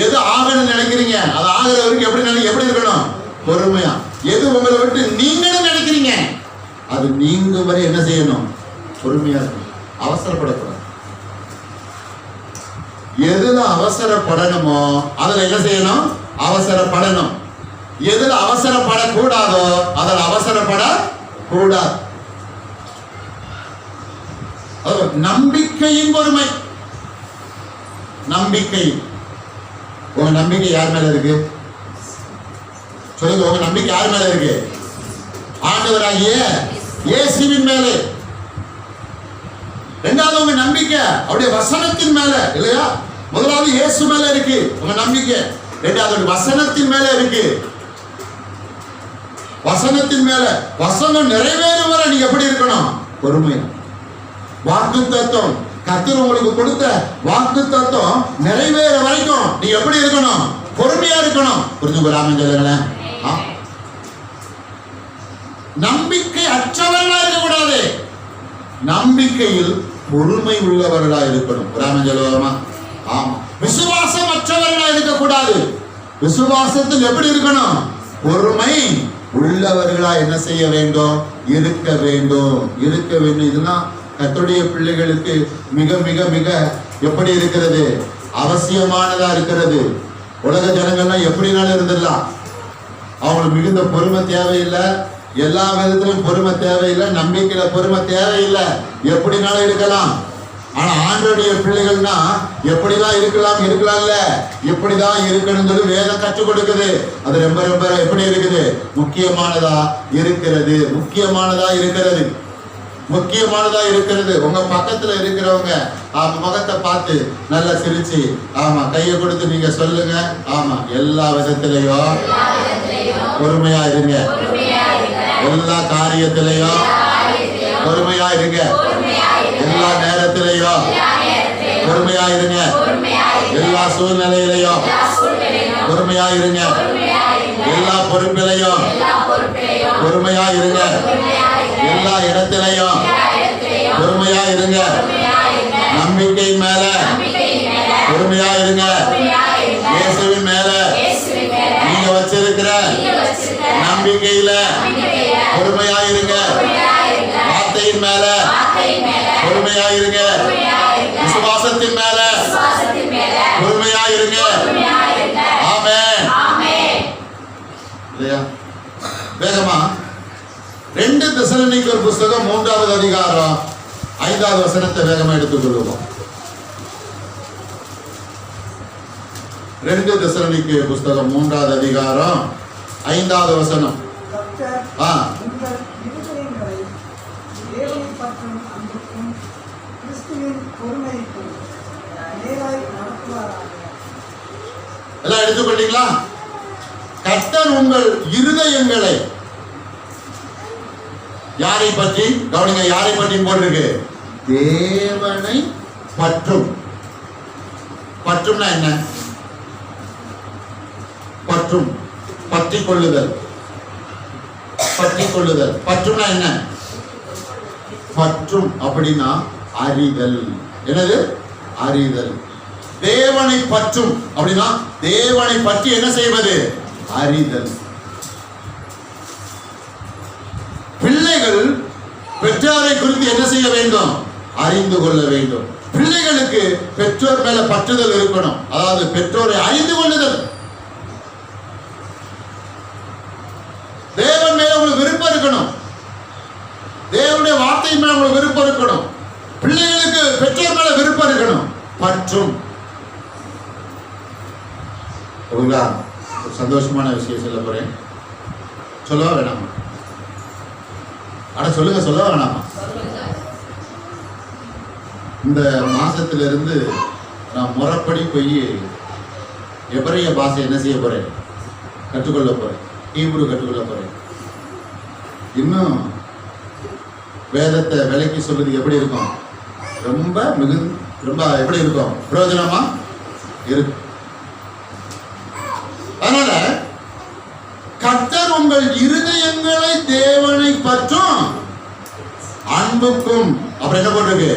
Speaker 1: எது ஆகணும்னு நினைக்கிறீங்க அது ஆகிற வரைக்கும் எப்படி இருக்கணும்? பொறுமையா. எது உங்களை விட்டு நீங்கன்னு நினைக்கிறீங்க அது நீங்க வரை என்ன செய்யணும்? பொறுமையா இருக்கணும். அவசரப்படக்கூடாது. எதுல அவசரப்படணுமோ அதுல என்ன செய்யணும்? அவசரப்படணும். எதுல அவசரப்படக்கூடாதோ அதில் அவசரப்பட கூடாது. நம்பிக்கையின் பொறுமை. நம்பிக்கை. உங்க நம்பிக்கை யார் மேல இருக்கு? சொல்லுங்க. உங்க நம்பிக்கை யார் மேல இருக்கு? ஆண்டவராகிய இயேசுவின் மேலே. 2வது உங்க நம்பிக்கை அவருடைய வசனத்தின் மேல இல்லையா? முதலாவது இயேசு மேல இருக்கு உங்க நம்பிக்கை. 2வது வசனத்தின் மேல இருக்கு. வசனத்தின் மேல. வசனம் நிறைவேறும் வரை நீங்க எப்படி இருக்கணும்? பொறுமை. வாக்குத்தத்தம் கர்த்தர் உங்களுக்கு கொடுத்த வாக்குத்தத்தம் நிறைவேற வரைக்கும் நீங்க எப்படி இருக்கணும்? பொறுமையா இருக்கணும். புரிஞ்சுக்கலாமே சொல்லுங்களேன். நம்பிக்கை அற்றவர்களா இருக்கக்கூடாது. நம்பிக்கையில் பொறுமை உள்ளவர்களா இருக்கணும். ராமன் சொல்லுவோமா? ஆமா. விசுவாசம் அற்றவர்களா இருக்கக்கூடாது. விசுவாசத்தில் எப்படி இருக்கணும்? பொறுமை உள்ளவர்களா என்ன செய்ய வேண்டும்? இருக்க வேண்டும். இருக்க வேண்டும். இதெல்லாம் கர்த்தருடைய பிள்ளைகளுக்கு மிக மிக மிக எப்படி இருக்கிறது? அவசியமானதா இருக்கிறது. உலக ஜனங்கள்லாம் எப்படினாலும் இருந்துடலாம். அவங்களுக்கு மிகுந்த பொறுமை தேவையில்லை. எல்லா விதத்திலும் பொறுமை தேவையில்லை. நம்பிக்கையில பொறுமை தேவையில்லை. எப்படினாலும் இருக்கலாம். ஆனா ஆண்டவருடைய பிள்ளைகள்னா எப்படிதான் இருக்கலாம்ல. எப்படிதான் இருக்கணும் சொல்லி வேதம் கற்றுக் கொடுக்குது. அது ரொம்ப ரொம்ப எப்படி இருக்குது? முக்கியமானதா இருக்கிறது. முக்கியமானதா இருக்கிறது. முக்கியமானதா இருக்கிறது. உங்க பக்கத்துல இருக்கிறவங்க முகத்தை பார்த்து நல்லா சிரிச்சு ஆமா கையை கொடுத்து நீங்க சொல்லுங்க. ஆமா எல்லா விதத்திலையும் பொறுமையா இருங்க. எல்லா காரியத்திலையும் பொறுமையா இருங்க. எல்லா நேரத்திலையும் பொறுமையா இருங்க. எல்லா சூழ்நிலையிலையும் பொறுமையா இருங்க. எல்லா பொறுப்பிலையும் பொறுமையா இருங்க. எல்லா இடத்திலையும் பொறுமையா இருங்க. நம்பிக்கை மேல பொறுமையா இருங்க. இயேசுவின் மேல நீங்க வச்சிருக்கிற நம்பிக்கையில பொறுமையா இருங்க. வார்த்தையின் மேல பொறுமையா இருங்க. விசுவாசத்தின் மேல பொறுமையா இருங்க. ஆமென். இல்லையா? வேகமா 2 தெசலோனிக்கேயர் புஸ்தகம் 3வது அதிகாரம் 5வது வசனத்தை வேகமா எடுத்துக்கொள்வோம். 2 தெசலோனிக்கேயர் புஸ்தகம் 3வது அதிகாரம் 5வது வசனம். எல்லாம் எடுத்துக்கொண்டீங்களா? கர்த்தர் உங்கள் இருதயங்களை யாரை பற்றி கவனிங்க. யாரை பற்றி போட்டிருக்கு? தேவனை பற்றும். பற்றும்னா என்ன? பற்றும், பற்றி கொள்ளுதல். பற்றி கொள்ளுதல், பற்றும்னா என்ன? பற்றும் அப்படின்னா அறிதல். என்னது? அறிதல். தேவனை பற்றும் அப்படின்னா தேவனை பற்றி என்ன செய்வது? அறிதல். பிள்ளைகள் பெற்றோரை குறித்து என்ன செய்ய வேண்டும்? அறிந்து கொள்ள வேண்டும். பிள்ளைகளுக்கு பெற்றோர் மேல பற்றுதல் இருக்கணும். அதாவது பெற்றோரை அறிந்து கொள்ளுதல். தேவன் மேல உங்களுக்கு விருப்பம் இருக்கணும். தேவனுடைய வார்த்தை மேல உங்களுக்கு விருப்பம் இருக்கணும். பிள்ளைகளுக்கு பெற்றோர் மேல விருப்பம் இருக்கணும். பற்றும். சந்தோஷமான விஷயம் சொல்ல போறேன். சொல்லவா வேணாமா? சொல்லுங்க, சொல்லவா வேணாமா? இந்த மாசத்துல இருந்து நான் முறைப்படி போய் எபிரேய பாஷை என்ன செய்ய போறேன்? கற்றுக்கொள்ள போறேன். ஹீப்ரு கற்றுக்கொள்ள போறேன். இன்னும் வேதத்தை விலைக்கு சொல்றது எப்படி இருக்கும்? ரொம்ப எப்படி இருக்கும்? பிரயோஜனமா இருக்கும். அதனால கர்த்தர் உங்கள் இருதயங்களை தேவனை பற்றும் அன்புக்கும், அப்புறம் என்ன போட்டிருக்கு?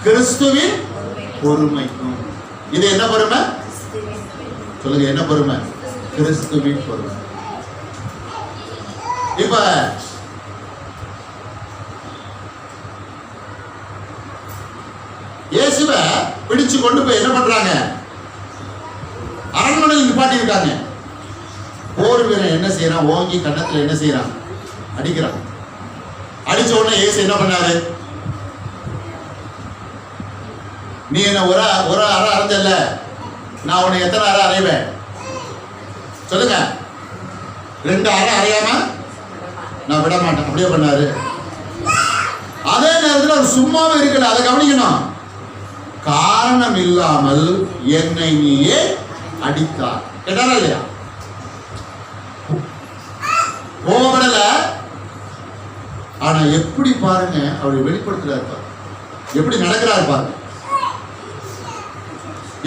Speaker 1: கிறிஸ்துவின் பொறுமைக்கும். இது என்ன பொறுமை? சொல்லுங்க, என்ன பொறுமை? கிறிஸ்துவின் பொறுமை. இப்ப இயேசுவை பிடிச்சு கொண்டு போய் என்ன பண்றாங்க? அரண்மனையில் நிப்பாட்டி இருக்காங்க. போர் வீரன் என்ன செய்யறான்? ஓங்கி கன்னத்துல என்ன செய்யறான்? அடிக்கிறான். அடிச்ச உடனே இயேசு என்ன பண்ணாரு? நீ என்ன ஒரு அறை அரைஞ்சல்ல, நான் உன்னை எத்தனை அறை அறைவேன்? சொல்லுங்க. 2 அறை அறையாம நான் விட மாட்டேன். அப்படியே பண்ணாரு. அதே நேரத்தில் அவர் சும்மாவே இருக்கல. அதை கவனிக்கணும். காரணம் இல்லாமல் என்னை நீயே அடித்தார். கேட்டாரா இல்லையா? கோபப்படல. ஆனா எப்படி பாருங்க அவரை வெளிப்படுத்துறாரு பாருங்க. எப்படி நடக்கிறாரு பாருங்க.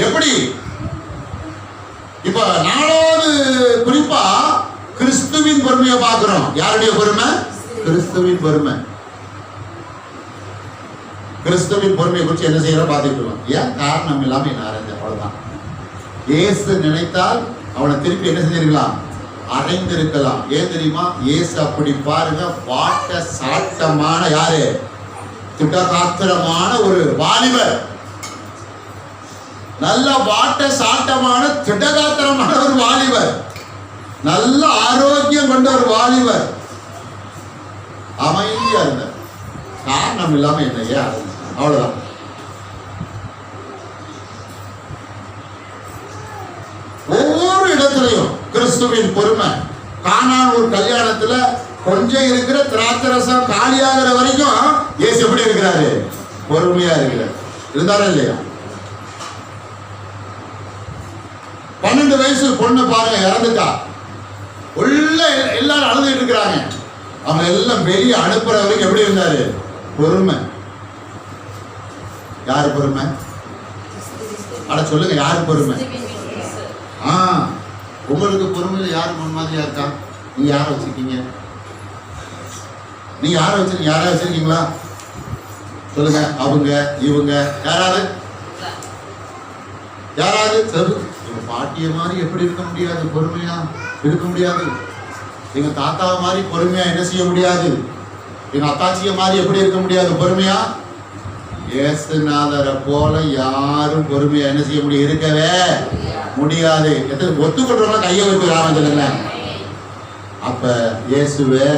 Speaker 1: எப்படி இப்ப 4வது குறிப்பா கிறிஸ்துவின் பொறுமையை பார்க்கிறோம். யாருடைய பொறுமை? கிறிஸ்துவின் பொறுமை. கிறிஸ்துவின் பொறுமையை குறித்து என்ன செய்யறோம் பார்த்துட்டு இருக்கோம். ஏன்? காரணம் இல்லாம என்ன அரைஞ்ச, அவ்வளவுதான். இயேசு நினைத்தால் அவனை திருப்பி என்ன செஞ்சிருக்கலாம்? அறைந்திருக்கலாம். ஏன் தெரியுமா? இயேசு அப்படி பாருங்க, வாட்ட சாட்டமான, யாரு? திடகாத்திரமான ஒரு வாலிபர். நல்ல வாட்ட சாட்டமான திடகாத்திரமான ஒரு வாலிபர். நல்ல ஆரோக்கியம் கொண்ட ஒரு வாலிபர். அமைதியா இருந்தார். காரணம் இல்லாம என்னையா, அவ்வளவுதான். ஒவ்வொரு இடத்துலையும் கிறிஸ்துவின் பொறுமை. கானான் ஒரு கல்யாணத்துல கொஞ்சம் இருக்கிற திராட்சரசம் காலியாகிற வரைக்கும் இயேசு எப்படி இருக்கிறாரு? பொறுமையா இருக்கிறார். இருந்தாரா இல்லையா? 12 வயசு பொண்ணு பாருங்க, இறந்துட்டா. உள்ள எல்லாரும் அழுதுட்டு இருக்கிறாங்க. அவங்க எல்லாம் வெளியே அனுப்புற வரைக்கும் எப்படி இருந்தாரு? பொறுமை. யாரு பொறுமை? சொல்லுங்க, யாரு பொறுமை? உங்களுக்கு பொறுமையில யாரு முன்மாதிரியா இருக்கா? நீங்க யாரை வச்சிருக்கீங்க? நீங்க யாரை வச்சிருக்கீங்களா? சொல்லுங்க. அவங்க, இவங்க, யாராவது பாட்டிய மாதிரி எப்படி இருக்க முடியாது? பொறுமையா இருக்க முடியாது. எங்க தாத்தாவை மாதிரி பொறுமையா என்ன செய்ய முடியாது? எங்க அத்தாச்சிய மாதிரி எப்படி இருக்க முடியாது? பொறுமையா. இயேசுநாதரை போல யாரும் பொறுமையா என்ன செய்ய முடியும்? இருக்கவே முடியாது. ஒத்துக்கொள்றவங்க கையை வைக்கிறாங்க. அப்ப இயேசுவே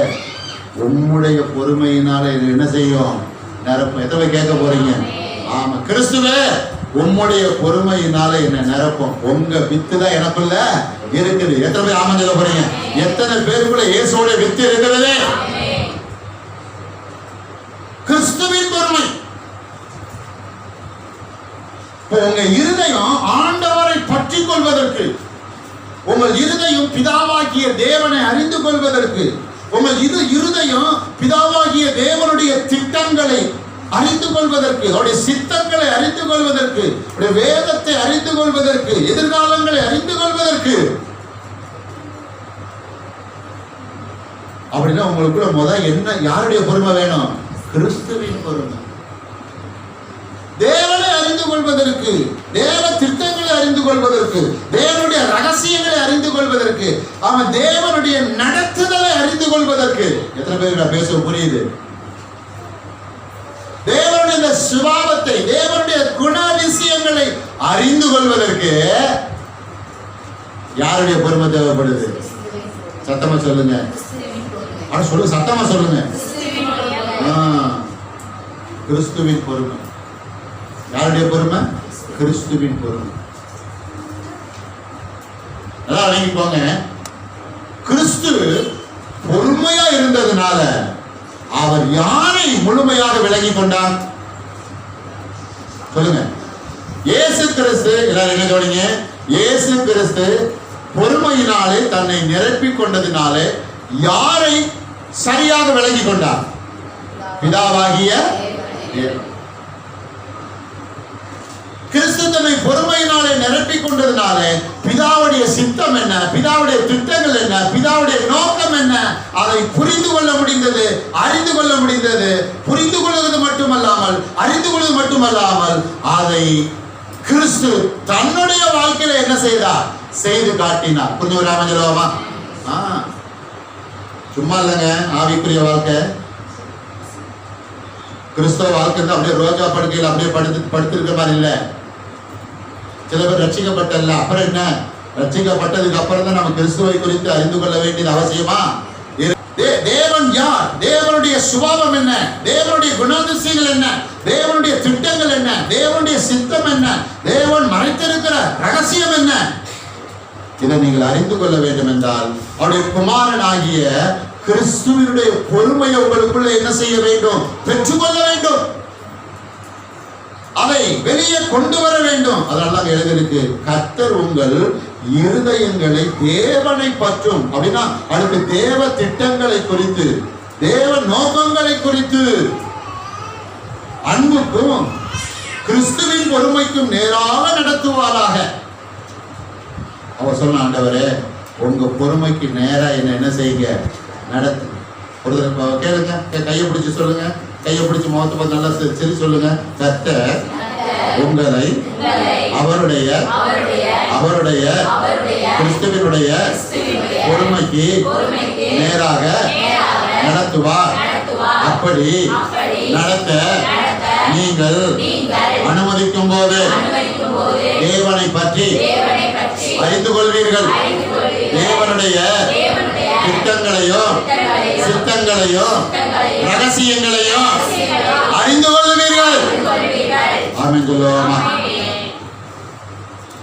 Speaker 1: உம்முடைய பொறுமையினால என்ன செய்யும்? நிரப்பும். எத்தனை கேட்க போறீங்க? ஆமா. கிறிஸ்துவே உம்முடைய பொறுமையினால என்ன நிரப்பும். உங்க வித்து தான் எனக்குள்ள இருக்குது. எத்தனை பேர் ஆமா சொல்ல போறீங்க? எத்தனை பேருக்குள்ள இயேசுவோட வித்து இருக்கிறது? கிறிஸ்துவின் பொறுமை. உங்க இருதயம் ஆண்டவரை பற்றி கொள்வதற்கு, உங்கள் இருதயம் பிதாவாகிய தேவனை அறிந்து கொள்வதற்கு, உங்கள் இருதயம் பிதாவாகிய தேவனுடைய திட்டங்களை அறிந்து கொள்வதற்கு, அவருடைய சித்தங்களை அறிந்து கொள்வதற்கு, வேதத்தை அறிந்து கொள்வதற்கு, எதிர்காலங்களை அறிந்து கொள்வதற்கு அப்படின்னா உங்களுக்குள்ள என்ன யாருடைய பொறுமை வேணும்? கிறிஸ்துவின் பொறுமை. தேவனை அறிந்து கொள்வதற்கு, தேவ திட்டங்களை அறிந்து கொள்வதற்கு, தேவனுடைய ரகசியங்களை அறிந்து கொள்வதற்கு, அவன் தேவனுடைய நடத்துதலை அறிந்து கொள்வதற்கு. எத்தனை பேருக்கு நான் பேச புரியுது? தேவனுடைய சுபாவத்தை, தேவனுடைய குணாதிசயங்களை அறிந்து கொள்வதற்கு யாருடைய பொறுமை தேவைப்படுது? சத்தமா சொல்லுங்க. சொல்லுங்க, சத்தமா சொல்லுங்க. கிறிஸ்துவின் பொறுமை. யாருடைய பொறுமை? கிறிஸ்துவின் பொறுமை. அதான் அடங்கிக்கோங்க. கிறிஸ்து பொறுமையா இருந்ததுனால அவர் யாரை முழுமையாக விலகி கொண்டார்? சொல்லுங்க. இயேசு கிறிஸ்து, எல்லாரும் என்ன சொல்றீங்க? இயேசு கிறிஸ்து பொறுமையினாலே தன்னை நிரப்பிக் கொண்டதினாலே யாரை சரியாக விலகி கொண்டார்? பிதாவாகிய தேவன். கிறிஸ்து தன்னை பொறுமையினாலே நிரப்பிக் கொண்டதினாலே பிதாவுடைய சித்தம் என்ன, பிதாவுடைய திட்டங்கள் என்ன, பிதாவுடைய நோக்கம் என்ன, அதை புரிந்து கொள்ள முடிந்தது, அறிந்து கொள்ள முடிந்தது. புரிந்து கொள்வது மட்டுமல்லாமல், அறிந்து கொள்வது மட்டுமல்லாமல், அதை கிறிஸ்து தன்னுடைய வாழ்க்கையில என்ன செய்தார்? செய்து காட்டினார். புரிஞ்சு ராமஜலோமா? சும்மா இல்லைங்க ஆவிக்குரிய வாழ்க்கை. கிறிஸ்தவ வாழ்க்கை அப்படியே ரோஜா படுக்கையில் அப்படியே படுத்திருக்க மாதிரி இல்லை. சில பேர் ரட்சிக்கப்பட்டல்ல, அப்புறம் என்ன? ரட்சிக்கப்பட்டதுக்கு அப்புறம் தான் நம்ம கிறிஸ்துவை குறித்து அறிந்து கொள்ள வேண்டியது அவசியமா? தேவன் யார்? தேவனுடைய சுபாவம் என்ன? தேவனுடைய குணாதிசயங்கள் என்ன? தேவனுடைய திட்டங்கள் என்ன? தேவனுடைய சித்தம் என்ன? தேவன் மறைத்திருக்கிற ரகசியம் என்ன? இதை நீங்கள் அறிந்து கொள்ள வேண்டும் என்றால் அவருடைய குமாரன் ஆகிய கிறிஸ்துவினுடைய பொறுமையை உங்களுக்குள்ள என்ன செய்ய வேண்டும்? பெற்றுக்கொள்ள வேண்டும். அதை வெளியே கொண்டு வர வேண்டும். அதனால எழுதிருக்கு, கர்த்தர் உங்கள் இருதயங்களை தேவனை பற்றும். அப்படின்னா அடுத்து தேவ திட்டங்களை குறித்து, தேவ நோக்கங்களை குறித்து, அன்புக்கும் கிறிஸ்துவின் பொறுமைக்கும் நேராக நடத்துவாராக. அவர் சொன்ன, ஆண்டவரே உங்க பொறுமைக்கு நேரா என்ன செய்யுங்க? நடத்து. ஒரு கேளுங்க, கையை பிடிச்சு சொல்லுங்க. கையை பிடிச்சு முகத்தை பார்த்து நல்லா சரி சொல்லுங்க. கர்த்தர் உங்களை அவருடைய கிறிஸ்துவினுடைய பொறுமைக்கு நேராக நடத்துவார். அப்படி நடத்த நீங்கள் அனுமதிக்கும் போது தேவனை பற்றி அறிந்து கொள்வீர்கள். தேவனுடைய திட்டங்களையோ சித்தங்களையோ ரகசியங்களையோ அறிந்து கொள்வீர்கள். ஆமென் சொல்லுவோமா?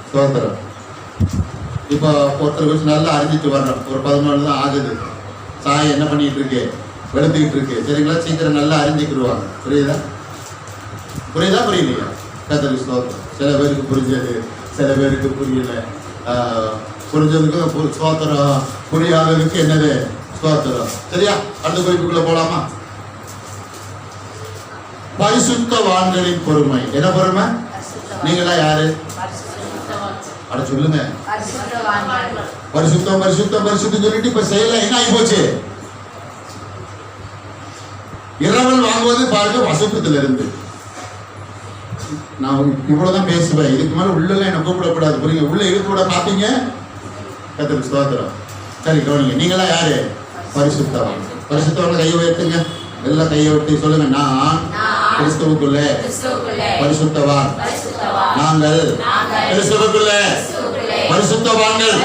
Speaker 1: ஸ்தோத்திரம். இப்போ ஒருத்தர் வச்சு நல்லா அறிஞ்சிட்டு வர்றோம். ஒரு 11 தான் ஆகுது. சாய் என்ன பண்ணிட்டு இருக்கு? வெளுத்துக்கிட்டு இருக்கு. சரிங்களா? சீக்கிரம் நல்லா அறிஞ்சிக்கிடுவாங்க. புரியுதா? புரியலையா? கர்த்தருக்கு ஸ்தோத்திரம். சில பேருக்கு புரிஞ்சது, சில பேருக்கு புரியல. புரிஞ்சதுக்கு ஸ்தோத்திரம், புரியாததுக்கு என்னது? ஸ்தோத்திரம். சரியா? அடுத்த குறிப்புக்குள்ள போலாமா? பரிசுத்தவான்களின் பொறுமை. என்ன பொறுமை? நீங்களா யாரு? அட சொல்லுங்க. பரிசுத்தம் பரிசுத்தம் பரிசுத்தம் சொல்லிட்டு இப்ப செய்யல. என்ன ஆகி போச்சு? இரவல் வாங்குவது பாருங்க வசப்பத்துல இருந்து. நான் இவ்வளவுதான் பேசுவேன். இதுக்கு மேல உள்ள என்ன கூப்பிடக்கூடாது. புரியுங்க? உள்ள இழுத்து விட பாத்தீங்க. கர்த்தருக்கு ஸ்தோத்திரம். சரி, கவனிங்க. நீங்களா யாரு? பரிசுத்தவான். பரிசுத்தவான் கையை உயர்த்துங்க. எல்லாம் கையை விட்டு சொல்லுங்க. நான் கிறிஸ்துவுக்குள்ளே பரிசுத்தவான். நாங்கள் கிறிஸ்துவுக்குள்ளே பரிசுத்தவான்கள்.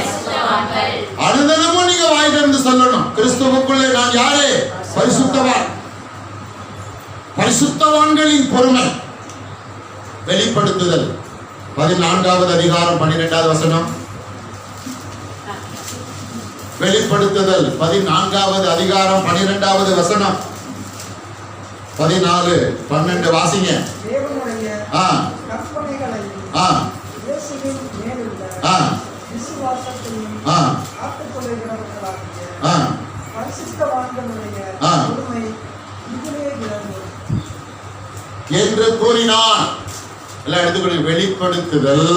Speaker 1: அனுதினமும் நீங்க வாய் திறந்து சொல்லணும், கிறிஸ்துவுக்குள்ளே நான் யாரு? பரிசுத்தவான். பரிசுத்தவான்களின் பொறுமை. வெளிப்படுத்துதல் 14வது அதிகாரம் 12வது வசனம். வெளிப்படுத்துதல் 14வது அதிகாரம் 12வது வசனம். 14, 12 வாசிங்க. என்று கூறினார். எல்லாம் எடுத்துக்கொள்ள. வெளிப்படுத்துதல்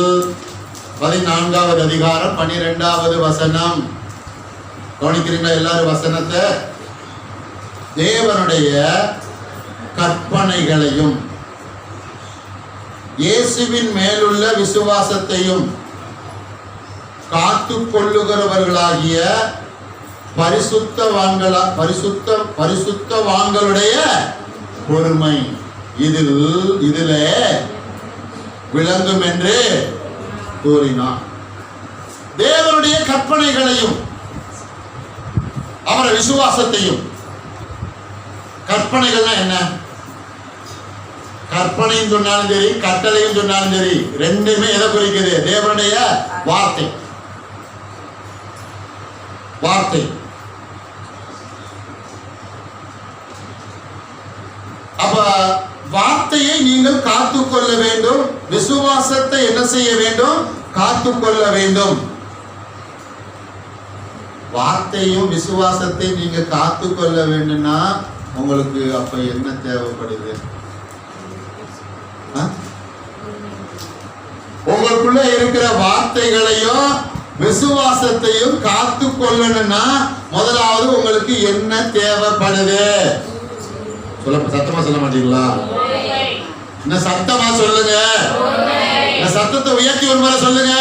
Speaker 1: 14வது அதிகாரம் 12வது வசனம். கவனிக்கிறீங்களா எல்லாரும் வசனத்தை? தேவனுடைய கற்பனைகளையும் இயேசுவின் மேலுள்ள விசுவாசத்தையும் காத்து கொள்ளுகிறவர்களாகிய பரிசுத்தவான்களுடைய பொறுமை இதிலே விளங்கும் என்று கூறினார். தேவனுடைய கற்பனைகளையும் அவருடைய விசுவாசத்தையும். கற்பனைகள்னா என்ன? கற்பனையும் சொன்னாலும் சரி, கட்டளையும் சொன்னாலும் சரி, ரெண்டுமே எதை குறிக்குது? தேவனுடைய வார்த்தை. வார்த்தை. அப்ப வார்த்தையை நீங்கள் காத்துக்கொள்ள வேண்டும். விசுவாசத்தை என்ன செய்ய வேண்டும்? காத்துக்கொள்ள வேண்டும். வார்த்தையும் விசுவாசத்தை நீங்க காத்துக்கொள்ள வேண்டும்னா உங்களுக்கு அப்ப என்ன தேவைப்படுது? உங்களுக்குள்ள இருக்கிற வார்த்தைகளையும் விசுவாசத்தையும் காத்து கொள்ளணும்னா முதலாவது உங்களுக்கு என்ன தேவைப்படுது? சத்தமா சொல்ல மாட்டீங்களா? என்ன சத்தமா சொல்லுங்க. சத்தத்தை உயர்த்தி ஒரு முறை சொல்லுங்க.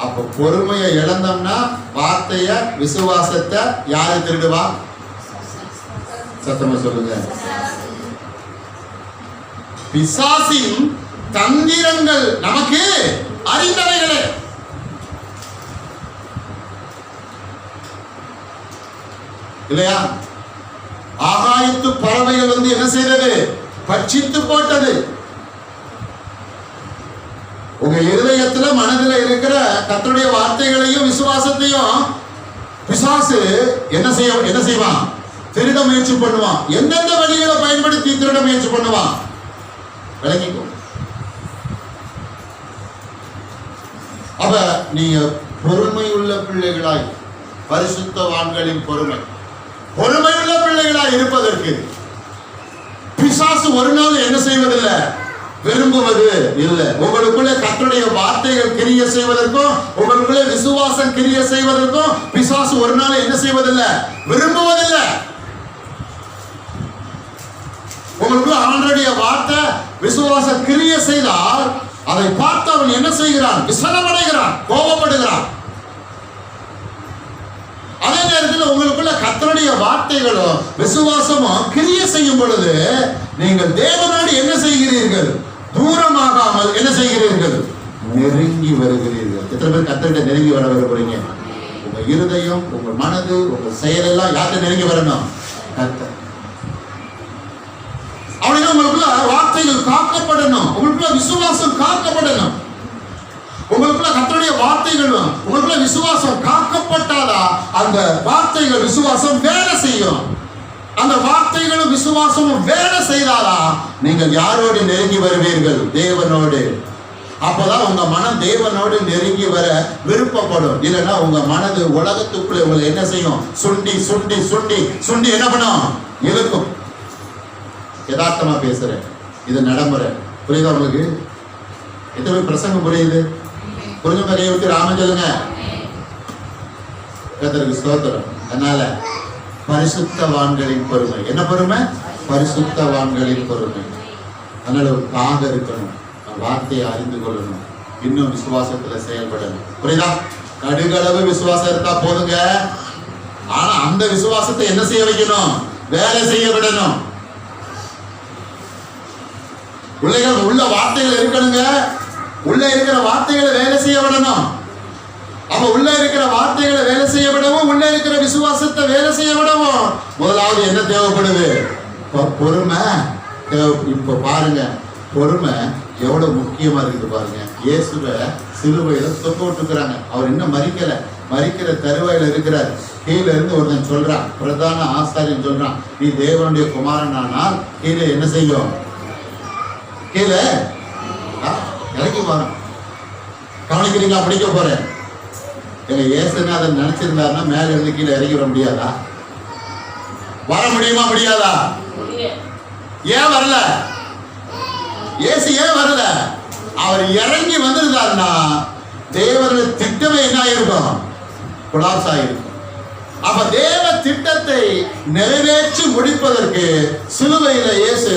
Speaker 1: அப்ப பொறுமையை இழந்தோம்னா வார்த்தைய விசுவாசத்தை யாரு திருடுவா? சத்தமா சொல்லுங்க. பிசாசின் தந்திரங்கள் நமக்கு அறிந்தவைகளே. இல்லையா? ஆகாயத்து பறவைகள் வந்து என்ன செய்தது? பட்சித்து போட்டது. உங்க இருதயத்துல மனதில் இருக்கிற கர்த்தருடைய வார்த்தைகளையும் விசுவாசத்தையும் பிசாசு என்ன செய்வான்? திருட முயற்சி பண்ணுவான். எந்தெந்த வழிகளை பயன்படுத்தி திருட முயற்சி பண்ணுவான்? விளங்கிக்கோ. அப்ப நீங்க பொறுமையுள்ள பிள்ளைகளாய், பரிசுத்தவான்களின் பொறுமையுள்ள பிள்ளைகளாய் இருப்பதற்கு பிசாசு ஒரு நாள் என்ன செய்வதில்லை? விரும்புவது இல்லை. உங்களுக்குள்ளே கர்த்தருடைய வார்த்தைகள் கிரிய செய்வதற்கும் உங்களுக்குள்ளே விசுவாசம் கிரிய செய்வதற்கும் பிசாசு ஒரு நாள் என்ன செய்வதில்லை? விரும்புவதில்லை. உங்களுக்குள்ள அவனுடைய வார்த்தை விசுவாச கிரிய செய்தால் அதை பார்த்து அவன் என்ன செய்கிறான்? விசனமடைகிறான், கோபப்படுகிறான். அதே நேரத்தில் உங்களுக்குள்ள கர்த்தருடைய வார்த்தைகளும் விசுவாசமும் கிரிய செய்யும் பொழுது நீங்கள் தேவனோடு என்ன செய்கிறீர்கள்? தூரமாகாமல் என்ன செய்கிறீர்கள்? நெருங்கி வருகிறீர்கள். எத்தனை பேர் கர்த்தர்கிட்ட நெருங்கி வர விரும்புறீங்க? உங்க இருதயம், உங்க மனது, உங்க செயலெல்லாம் யார்கிட்ட நெருங்கி வரணும்? கர்த்தர். அப்படின்னா உங்களுக்குள்ள வார்த்தைகள் காக்கப்படணும். உங்களுக்குள்ள விசுவாசம் காக்கப்படணும். உங்களுக்குள்ள கர்த்தருடைய வார்த்தைகளும் உங்களுக்குள்ள விசுவாசம் காக்கப்பட்டாதா அந்த வார்த்தைகள் விசுவாசம் வேலை செய்யும். அந்த வார்த்தைகளும் விசுவாசமும் வேலை செய்தாலா நீங்கள் யாரோடு நெருங்கி வருவீர்கள்? தேவனோடு. அப்பதான் உங்க மனம் தேவனோடு நெருங்கி வர விருப்பப்படும். இல்லைன்னா உங்க மனது உலகத்துக்குள்ள உங்களை என்ன செய்யும்? சுண்டி சுண்டி சுண்டி சுண்டி என்ன பண்ணும்? இழுக்கும். யதார்த்தமா பேசுறேன், இது நடைமுறை. புரியுதா உங்களுக்கு? எத்தனை பிரசங்கம் புரியுது? புரிஞ்ச கையை விட்டு ராமன் சொல்லுங்க. கர்த்தருக்கு ஸ்தோத்திரம். அதனால பரிசுத்தவான்களின் பொறுமை. என்ன பொறுமை? பரிசுத்தவான்களின் பொறுமை. அதனால ஒரு தாக இருக்கணும், வார்த்தையை அறிந்து கொள்ளணும், இன்னும் விசுவாசத்துல செயல்படணும். புரியுதா? கடுகளவு விசுவாசம் இருந்தா போதுங்க. ஆனா அந்த விசுவாசத்தை என்ன செய்ய வைக்கணும்? வேலை செய்ய விடணும். உள்ள வார்த்தைகள் இருக்கணுங்க. உள்ள இருக்கிற வார்த்தைகளை வேலை செய்ய விடணும். அப்ப உள்ள இருக்கிற வார்த்தைகளை வேலை செய்ய விடவும், உள்ள இருக்கிற விசுவாசத்தை வேலை செய்ய விடவும் முதலாவது என்ன தேவைப்படுது? பொறுமை. இப்ப பாருங்க, பொறுமை எவ்வளவு முக்கியமா இருக்குது பாருங்க. இயேசுவை சிலுவையில தொங்க விட்டுக்கிறாங்க. அவர் இன்னும் மரிக்கிற தருவாயில இருக்கிறார். கீழே இருந்து ஒருத்தன் சொல்றான், பிரதான ஆசாரியன் சொல்றான், நீ தேவனுடைய குமாரன் ஆனால் கீழே என்ன செய்யும்? கீழே இறங்கி வரும். கவனிக்கிறீங்களா? படிக்க போறேன். எங்க இயேசுநாதன் நினைச்சிருந்தாருன்னா மேல இருந்து கீழே இறங்கி வர முடியாதா? வர முடியுமா? முடியாதா? ஏன் வரல? இயேசு ஏன் வரல? அவர் இறங்கி வந்திருந்தாருன்னா தேவனுடைய திட்டமே என்ன இருக்கும்? கொலாப்ஸ் ஆகிருக்கும். அப்ப தேவ திட்டத்தை நிறைவேற்றி முடிப்பதற்கு சிலுவையில இயேசு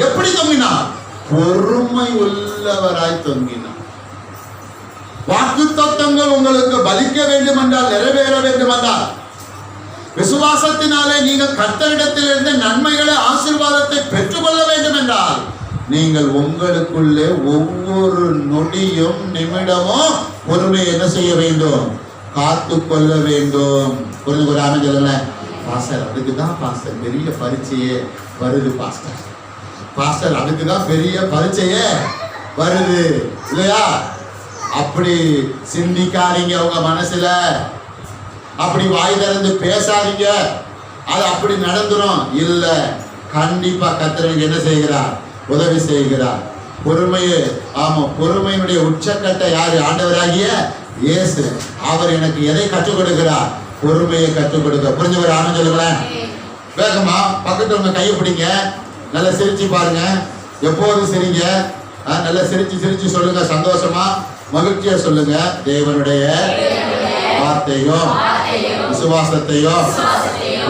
Speaker 1: எப்படி தொங்கினார்? பொறுமை உள்ளவராய் தொங்கினார். வாக்குத்தத்தங்கள் உங்களுக்கு பலிக்க வேண்டும் என்றால், நிறைவேற வேண்டும் என்றால், விசுவாசத்தினாலே நீங்கள் கர்த்தரிடத்திலிருந்து நன்மைகளை, ஆசீர்வாதத்தை பெற்றுக்கொள்ள வேண்டும் என்றால், நீங்கள் உங்களுக்குள்ளே ஒவ்வொரு நொடியும் நிமிடமும் பொறுமையை என்ன செய்ய வேண்டும்? காத்து கொள்ள வேண்டும். புரிஞ்சு ஒரு அமைஞ்சல பாஸ்டர், அதுக்குதான் பாஸ்டர் பெரிய பரீட்சையே வருது பாஸ்டர். பாஸ்டர், அதுக்குதான் பெரிய பரீட்சையே வருது இல்லையா? அப்படி சிந்திக்காதீங்க உங்க மனசுல. அப்படி வாய் திறந்து பேசாதீங்க, அது அப்படி நடந்துரும் இல்ல. கண்டிப்பா கர்த்தர் என்ன செய்கிறார்? உதவி செய்கிறார். பொறுமையே, ஆமா, பொறுமையினுடைய உச்சக்கட்டை யாரு? ஆண்டவராகிய இயேசு. அவர் எனக்கு எதை கற்றுக் கொடுக்கிறார்? பொறுமையை கற்றுக் கொடுக்க. புரிஞ்சவர் ஆனு சொல்லுங்களேன். வேகமா பக்கத்துல உங்க கையை பிடிங்க, நல்லா சிரிச்சு பாருங்க. எப்போதும் சிரிங்க, நல்லா சிரிச்சு சொல்லுங்க. சந்தோஷமா மகிழ்ச்சியா சொல்லுங்க. தேவனுடைய வார்த்தையும் விசுவாசத்தையும்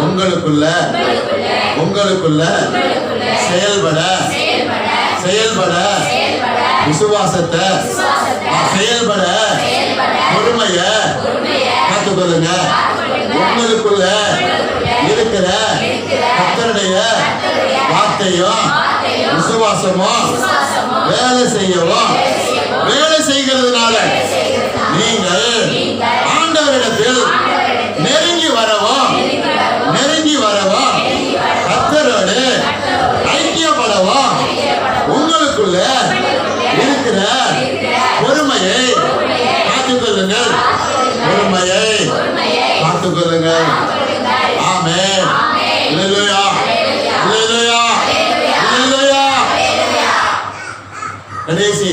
Speaker 1: உங்களுக்குள்ள செயல்பட விசுவாசத்தை செயல்பட பொறுமைய காத்துக்கொள்ளுங்க. உங்களுக்குள்ள இருக்கிற கர்த்தருடைய வார்த்தையும் விசுவாசமும் வேலை செய்யவும், வேலை செய்கிறதுனால நீங்கள் ஆண்டவரிடத்தில் நெருங்கி வரவும் கர்த்தரோடு ஐக்கியப்படவும் உங்களுக்குள்ள இருக்கிற பொறுமையை காத்துக்கொள்ளுங்கள். பொறுமையை காத்துக்கொள்ளுங்கள். ஆமென். அல்லேலூயா, அல்லேலூயா, அல்லேலூயா. கடைசி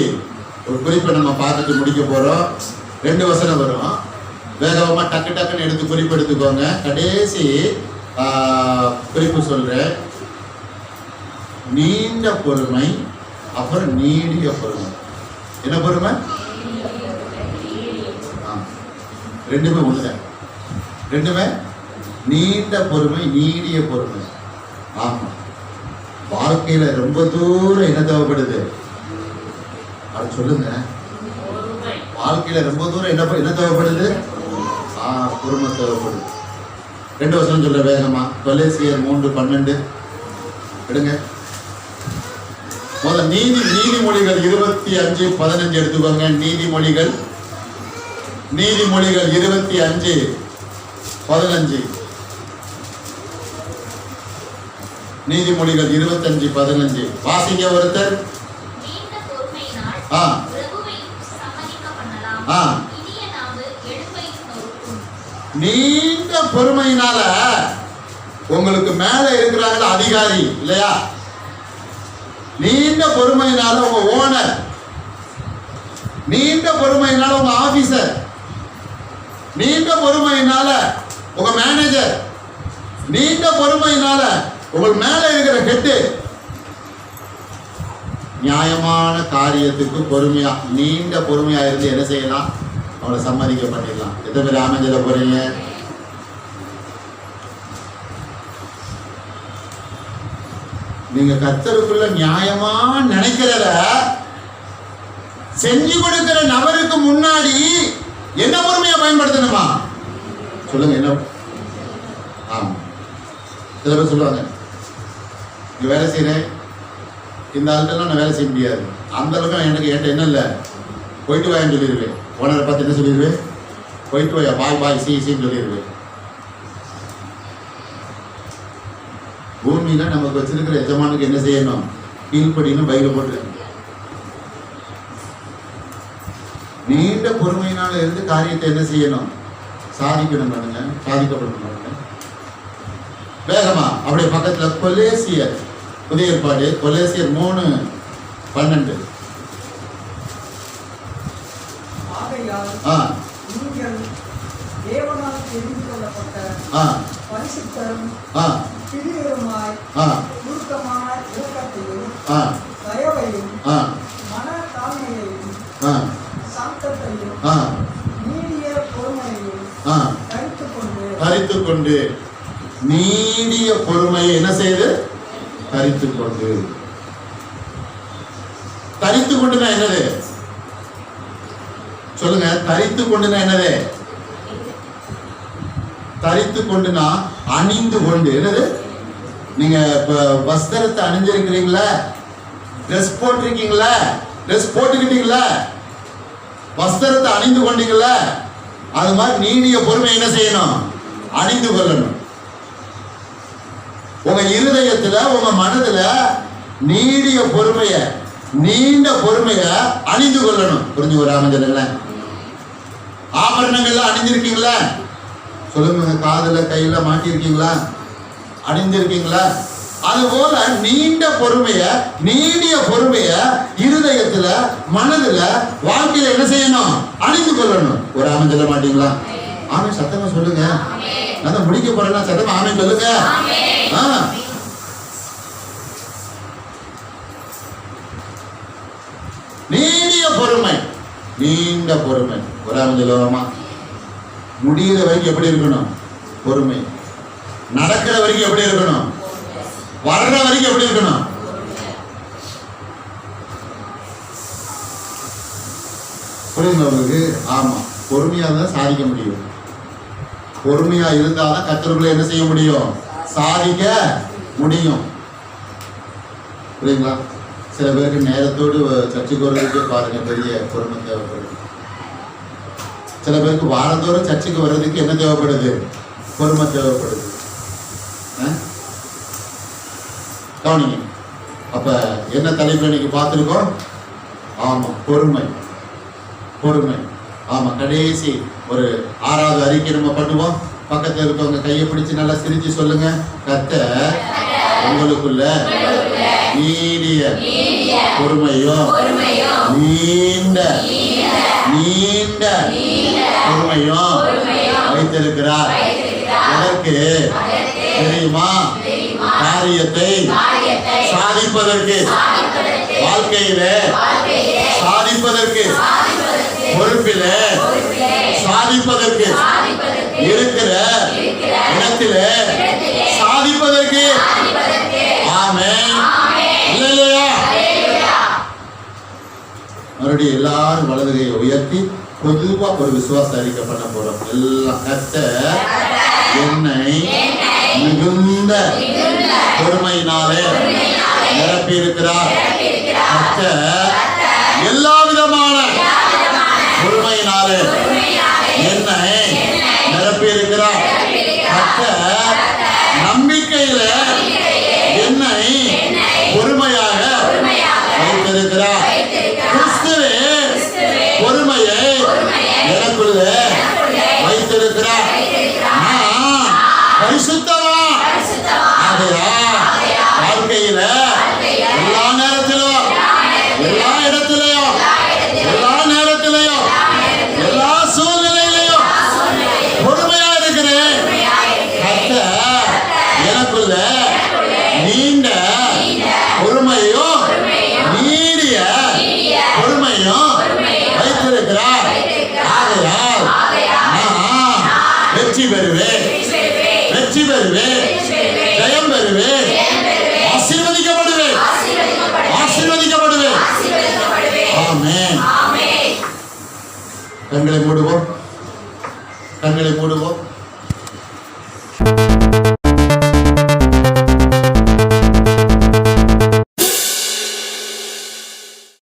Speaker 1: ஒரு குறிப்பை நம்ம பார்த்துட்டு முடிக்க போறோம். 2 வசனம் வரும். வேகமா டக்குன்னு எடுத்து குறிப்பு எடுத்துக்கோங்க. கடைசி குறிப்பு சொல்றேன். நீண்ட பொறுமை, அப்புறம் நீடிய பொறுமை. என்ன பொறுமை? ரெண்டுமே ஒண்ணுதான். ரெண்டுமே நீண்ட பொறுமை, நீடிய பொறுமை. ஆமா, வாழ்க்கையில ரொம்ப தூரம் என்ன தேவைப்படுது? அது சொல்லுங்க. வாழ்க்கையில ரொம்ப தூரம் என்ன தேவைப்படுது? பொறுமை தேவைப்படுது. 2 வசனம் சொல்ற வேகமா. கொலேசியர் 3:12 எடுங்க. முதல் நீதிமொழிகள் 25:15 எடுத்துக்கோங்க. நீதிமொழிகள் 25:15. நீதிமொழிகள் 25:15 வாசிங்க ஒருத்தர். நீண்ட பொறுமையினால உங்களுக்கு மேல இருக்கிறாங்களா அதிகாரி இல்லையா? நீண்ட பொறுமையினால உங்க ஓனர், நீண்ட பொறுமையினால உங்க ஆபீசர், நீண்ட பொறுமையினால உங்க மேனேஜர், நீண்ட பொறுமையினால உங்களுக்கு மேல இருக்கிற ஹெட், நியாயமான காரியத்துக்கு பொறுமையா நீண்ட பொறுமையா இருந்து என்ன செய்யலாம்? அவளை சம்மதிக்க பண்ணிடலாம். எத்தனை பேர் ஆமென் சொல்ல போறீங்க? நீங்க கர்த்தருக்குள்ள நியாயமா நினைக்கிறத செஞ்சு கொடுக்கிற நபருக்கு முன்னாடி என்ன பொறுமையா பயன்படுத்தணுமா? சொல்லுங்க. என்ன? ஆமா, சில பேர் சொல்லுவாங்க, நீ வேலை செய்யறேன், இந்த ஆள்கிட்ட நான் வேலை செய்ய முடியாது, அந்த அளவுக்கு எனக்கு என்கிட்ட என்ன இல்லை, போயிட்டு வாயின்னு சொல்லிடுவேன். ஓனரை பார்த்து என்ன சொல்லிடுவேன்? போயிட்டு வாயா, பாய் சின்னு சொல்லிடுவேன். பூமியில நமக்கு வச்சிருக்கிற எஜமானுக்கு என்ன செய்யணும்? கீழ்ப்படின்னு பைபிள் போட்டு நீண்ட பொறுமையினால இருந்து காரியத்தை என்ன செய்யணும்? சாதிக்கணும் பாருங்க, சாதிக்கப்படணும் பாருங்க. வேகமா அப்படியே பக்கத்துல கொலேசியர் புதிய ஏற்பாடு கொலேசியர் 3:12.
Speaker 3: தேவனால் தெரிந்து கொள்ளப்பட்ட பரிசுத்தரும் பிரியருமாய் உருக்கமான இரக்கத்தையும் தயவையும் மன தாழ்மையையும் சாந்தத்தையும் நீடிய பொறுமையையும்
Speaker 1: கொண்டு, நீடிய பொறுமையை என்ன செய்து? தரித்து கொண்டு. தரித்து கொண்டுனா என்னது சொல்லுங்க? தரித்து கொண்டுனா என்னது? தரித்து கொண்டுனா அணிந்து கொண்டு. என்னது? நீங்க இப்ப வஸ்திரத்தை அணிஞ்சிருக்கிறீங்களா? ட்ரெஸ் போட்டிருக்கீங்களா? ட்ரெஸ் போட்டுக்கிட்டீங்களா? வஸ்திரத்தை அணிந்து கொண்டீங்களா? அது மாதிரி நீடிய பொறுமை என்ன செய்யணும்? அணிந்து கொள்ளணும். உங்க இருதயத்துல, உங்க மனதுல நீடிய பொறுமைய, நீண்ட பொறுமைய அணிந்து கொள்ளணும். புரிஞ்சு ஒரு அமைஞ்சல ஆபரணங்கள்லாம் அணிஞ்சிருக்கீங்களா? சொல்லுங்க. காதுல கையில மாட்டிருக்கீங்களா? அணிந்திருக்கீங்களா? அதுபோல நீண்ட பொறுமைய, நீடிய பொறுமைய இருதயத்துல, மனதுல, வாழ்க்கையில என்ன செய்யணும்? அணிந்து கொள்ளணும். ஒரு ஆமென் சொல்ல மாட்டீங்களா? ஆமென் சத்தமா சொல்லுங்க. நான் முடிக்க போறேன்னா சத்தமா ஆமென் சொல்லுங்க. நீடிய பொறுமை, நீண்ட பொறுமை. ஒரு ஆமென் சொல்லுவோமா? முடிகிற வரைக்கும் எப்படி இருக்கணும்? பொறுமை. நடக்கிற வரைக்கும் எப்படி இருக்கணும்? வர்ற வரைக்கும் எப்படி இருக்கணும்? புரியுங்க உங்களுக்கு? ஆமா, பொறுமையா தான் சாதிக்க முடியும். பொறுமையா இருந்தாதான் கர்த்தருக்குள்ள என்ன செய்ய முடியும்? சாதிக்க முடியும். புரியுங்களா? சில பேருக்கு நேரத்தோடு சர்ச்சைக்கு வர்றதுக்கே பாருங்க பெரிய பொறுமை தேவைப்படுது. சில பேருக்கு வாரந்தோறும் சர்ச்சைக்கு வர்றதுக்கு என்ன தேவைப்படுது? பொறுமை தேவைப்படுது. கவனிங்க. அப்ப என்ன தலைப்பு இன்னைக்கு பார்த்திருக்கோம்? ஆமா, பொறுமை. பொறுமை. ஆமா, கடைசி ஒரு 6வது அறிக்கை நம்ம பண்ணுவோம். பக்கத்துல இருக்கவங்க கையை பிடிச்சு நல்லா சிரிச்சு சொல்லுங்க. கர்த்தர் உங்களுக்குள்ள நீடிய பொறுமையும் நீண்ட நீண்ட பொறுமையும் வைத்திருக்கிறார். எதற்கு தெரியுமா? காரியத்தை சாதிப்பதற்கு, வாழ்க்கையில சாதிப்பதற்கு, பொறுப்பில சாதிப்பதற்கு, இருக்கிற இடத்தில சாதிப்பதற்கு. ஆமென். இல்லையா? மறுபடியும் எல்லாரும் வலது கையை உயர்த்தி பொதுவா ஒரு விசுவாச அறிக்கை பண்ண போறோம். எல்லாம் கர்த்தர் என்னை மிகுந்த பொறுமையினாலே நிரப்பி இருக்கிறார். கர்த்தர் எல்லா விதமான பொறுமையினாலே என்னை நிரப்பி இருக்கிறார். கர்த்தர் நம்பிக்கையில என்னை பொறுமையாக வைத்திருக்கிறார். கிறிஸ்துவே பொறுமையை எனக்குள்ள வைத்திருக்கிறார். நான் பரிசுத்தமா வாழ்க்கையில எல்லா நேரத்திலும், எல்லா இடத்திலையும், எல்லா நேரத்திலையும், எல்லா சூழ்நிலையிலையும் பொறுமையா இருக்கிறேன். கர்த்தர் எனக்குள்ள நீண்ட பொறுமையும் நீடிய பொறுமையும் வைத்திருக்கிறார். ஆகையால் நான் வெற்றி பெறுவேன், வெற்றி பெறுவேன், ஜெயம் பெறுவேன், ஆசீர்வதிக்கப்படுவேன், ஆசீர்வதிக்கப்படுவேன். ஆமென். கண்களை மூடுவோம், கண்களை மூடுவோம்.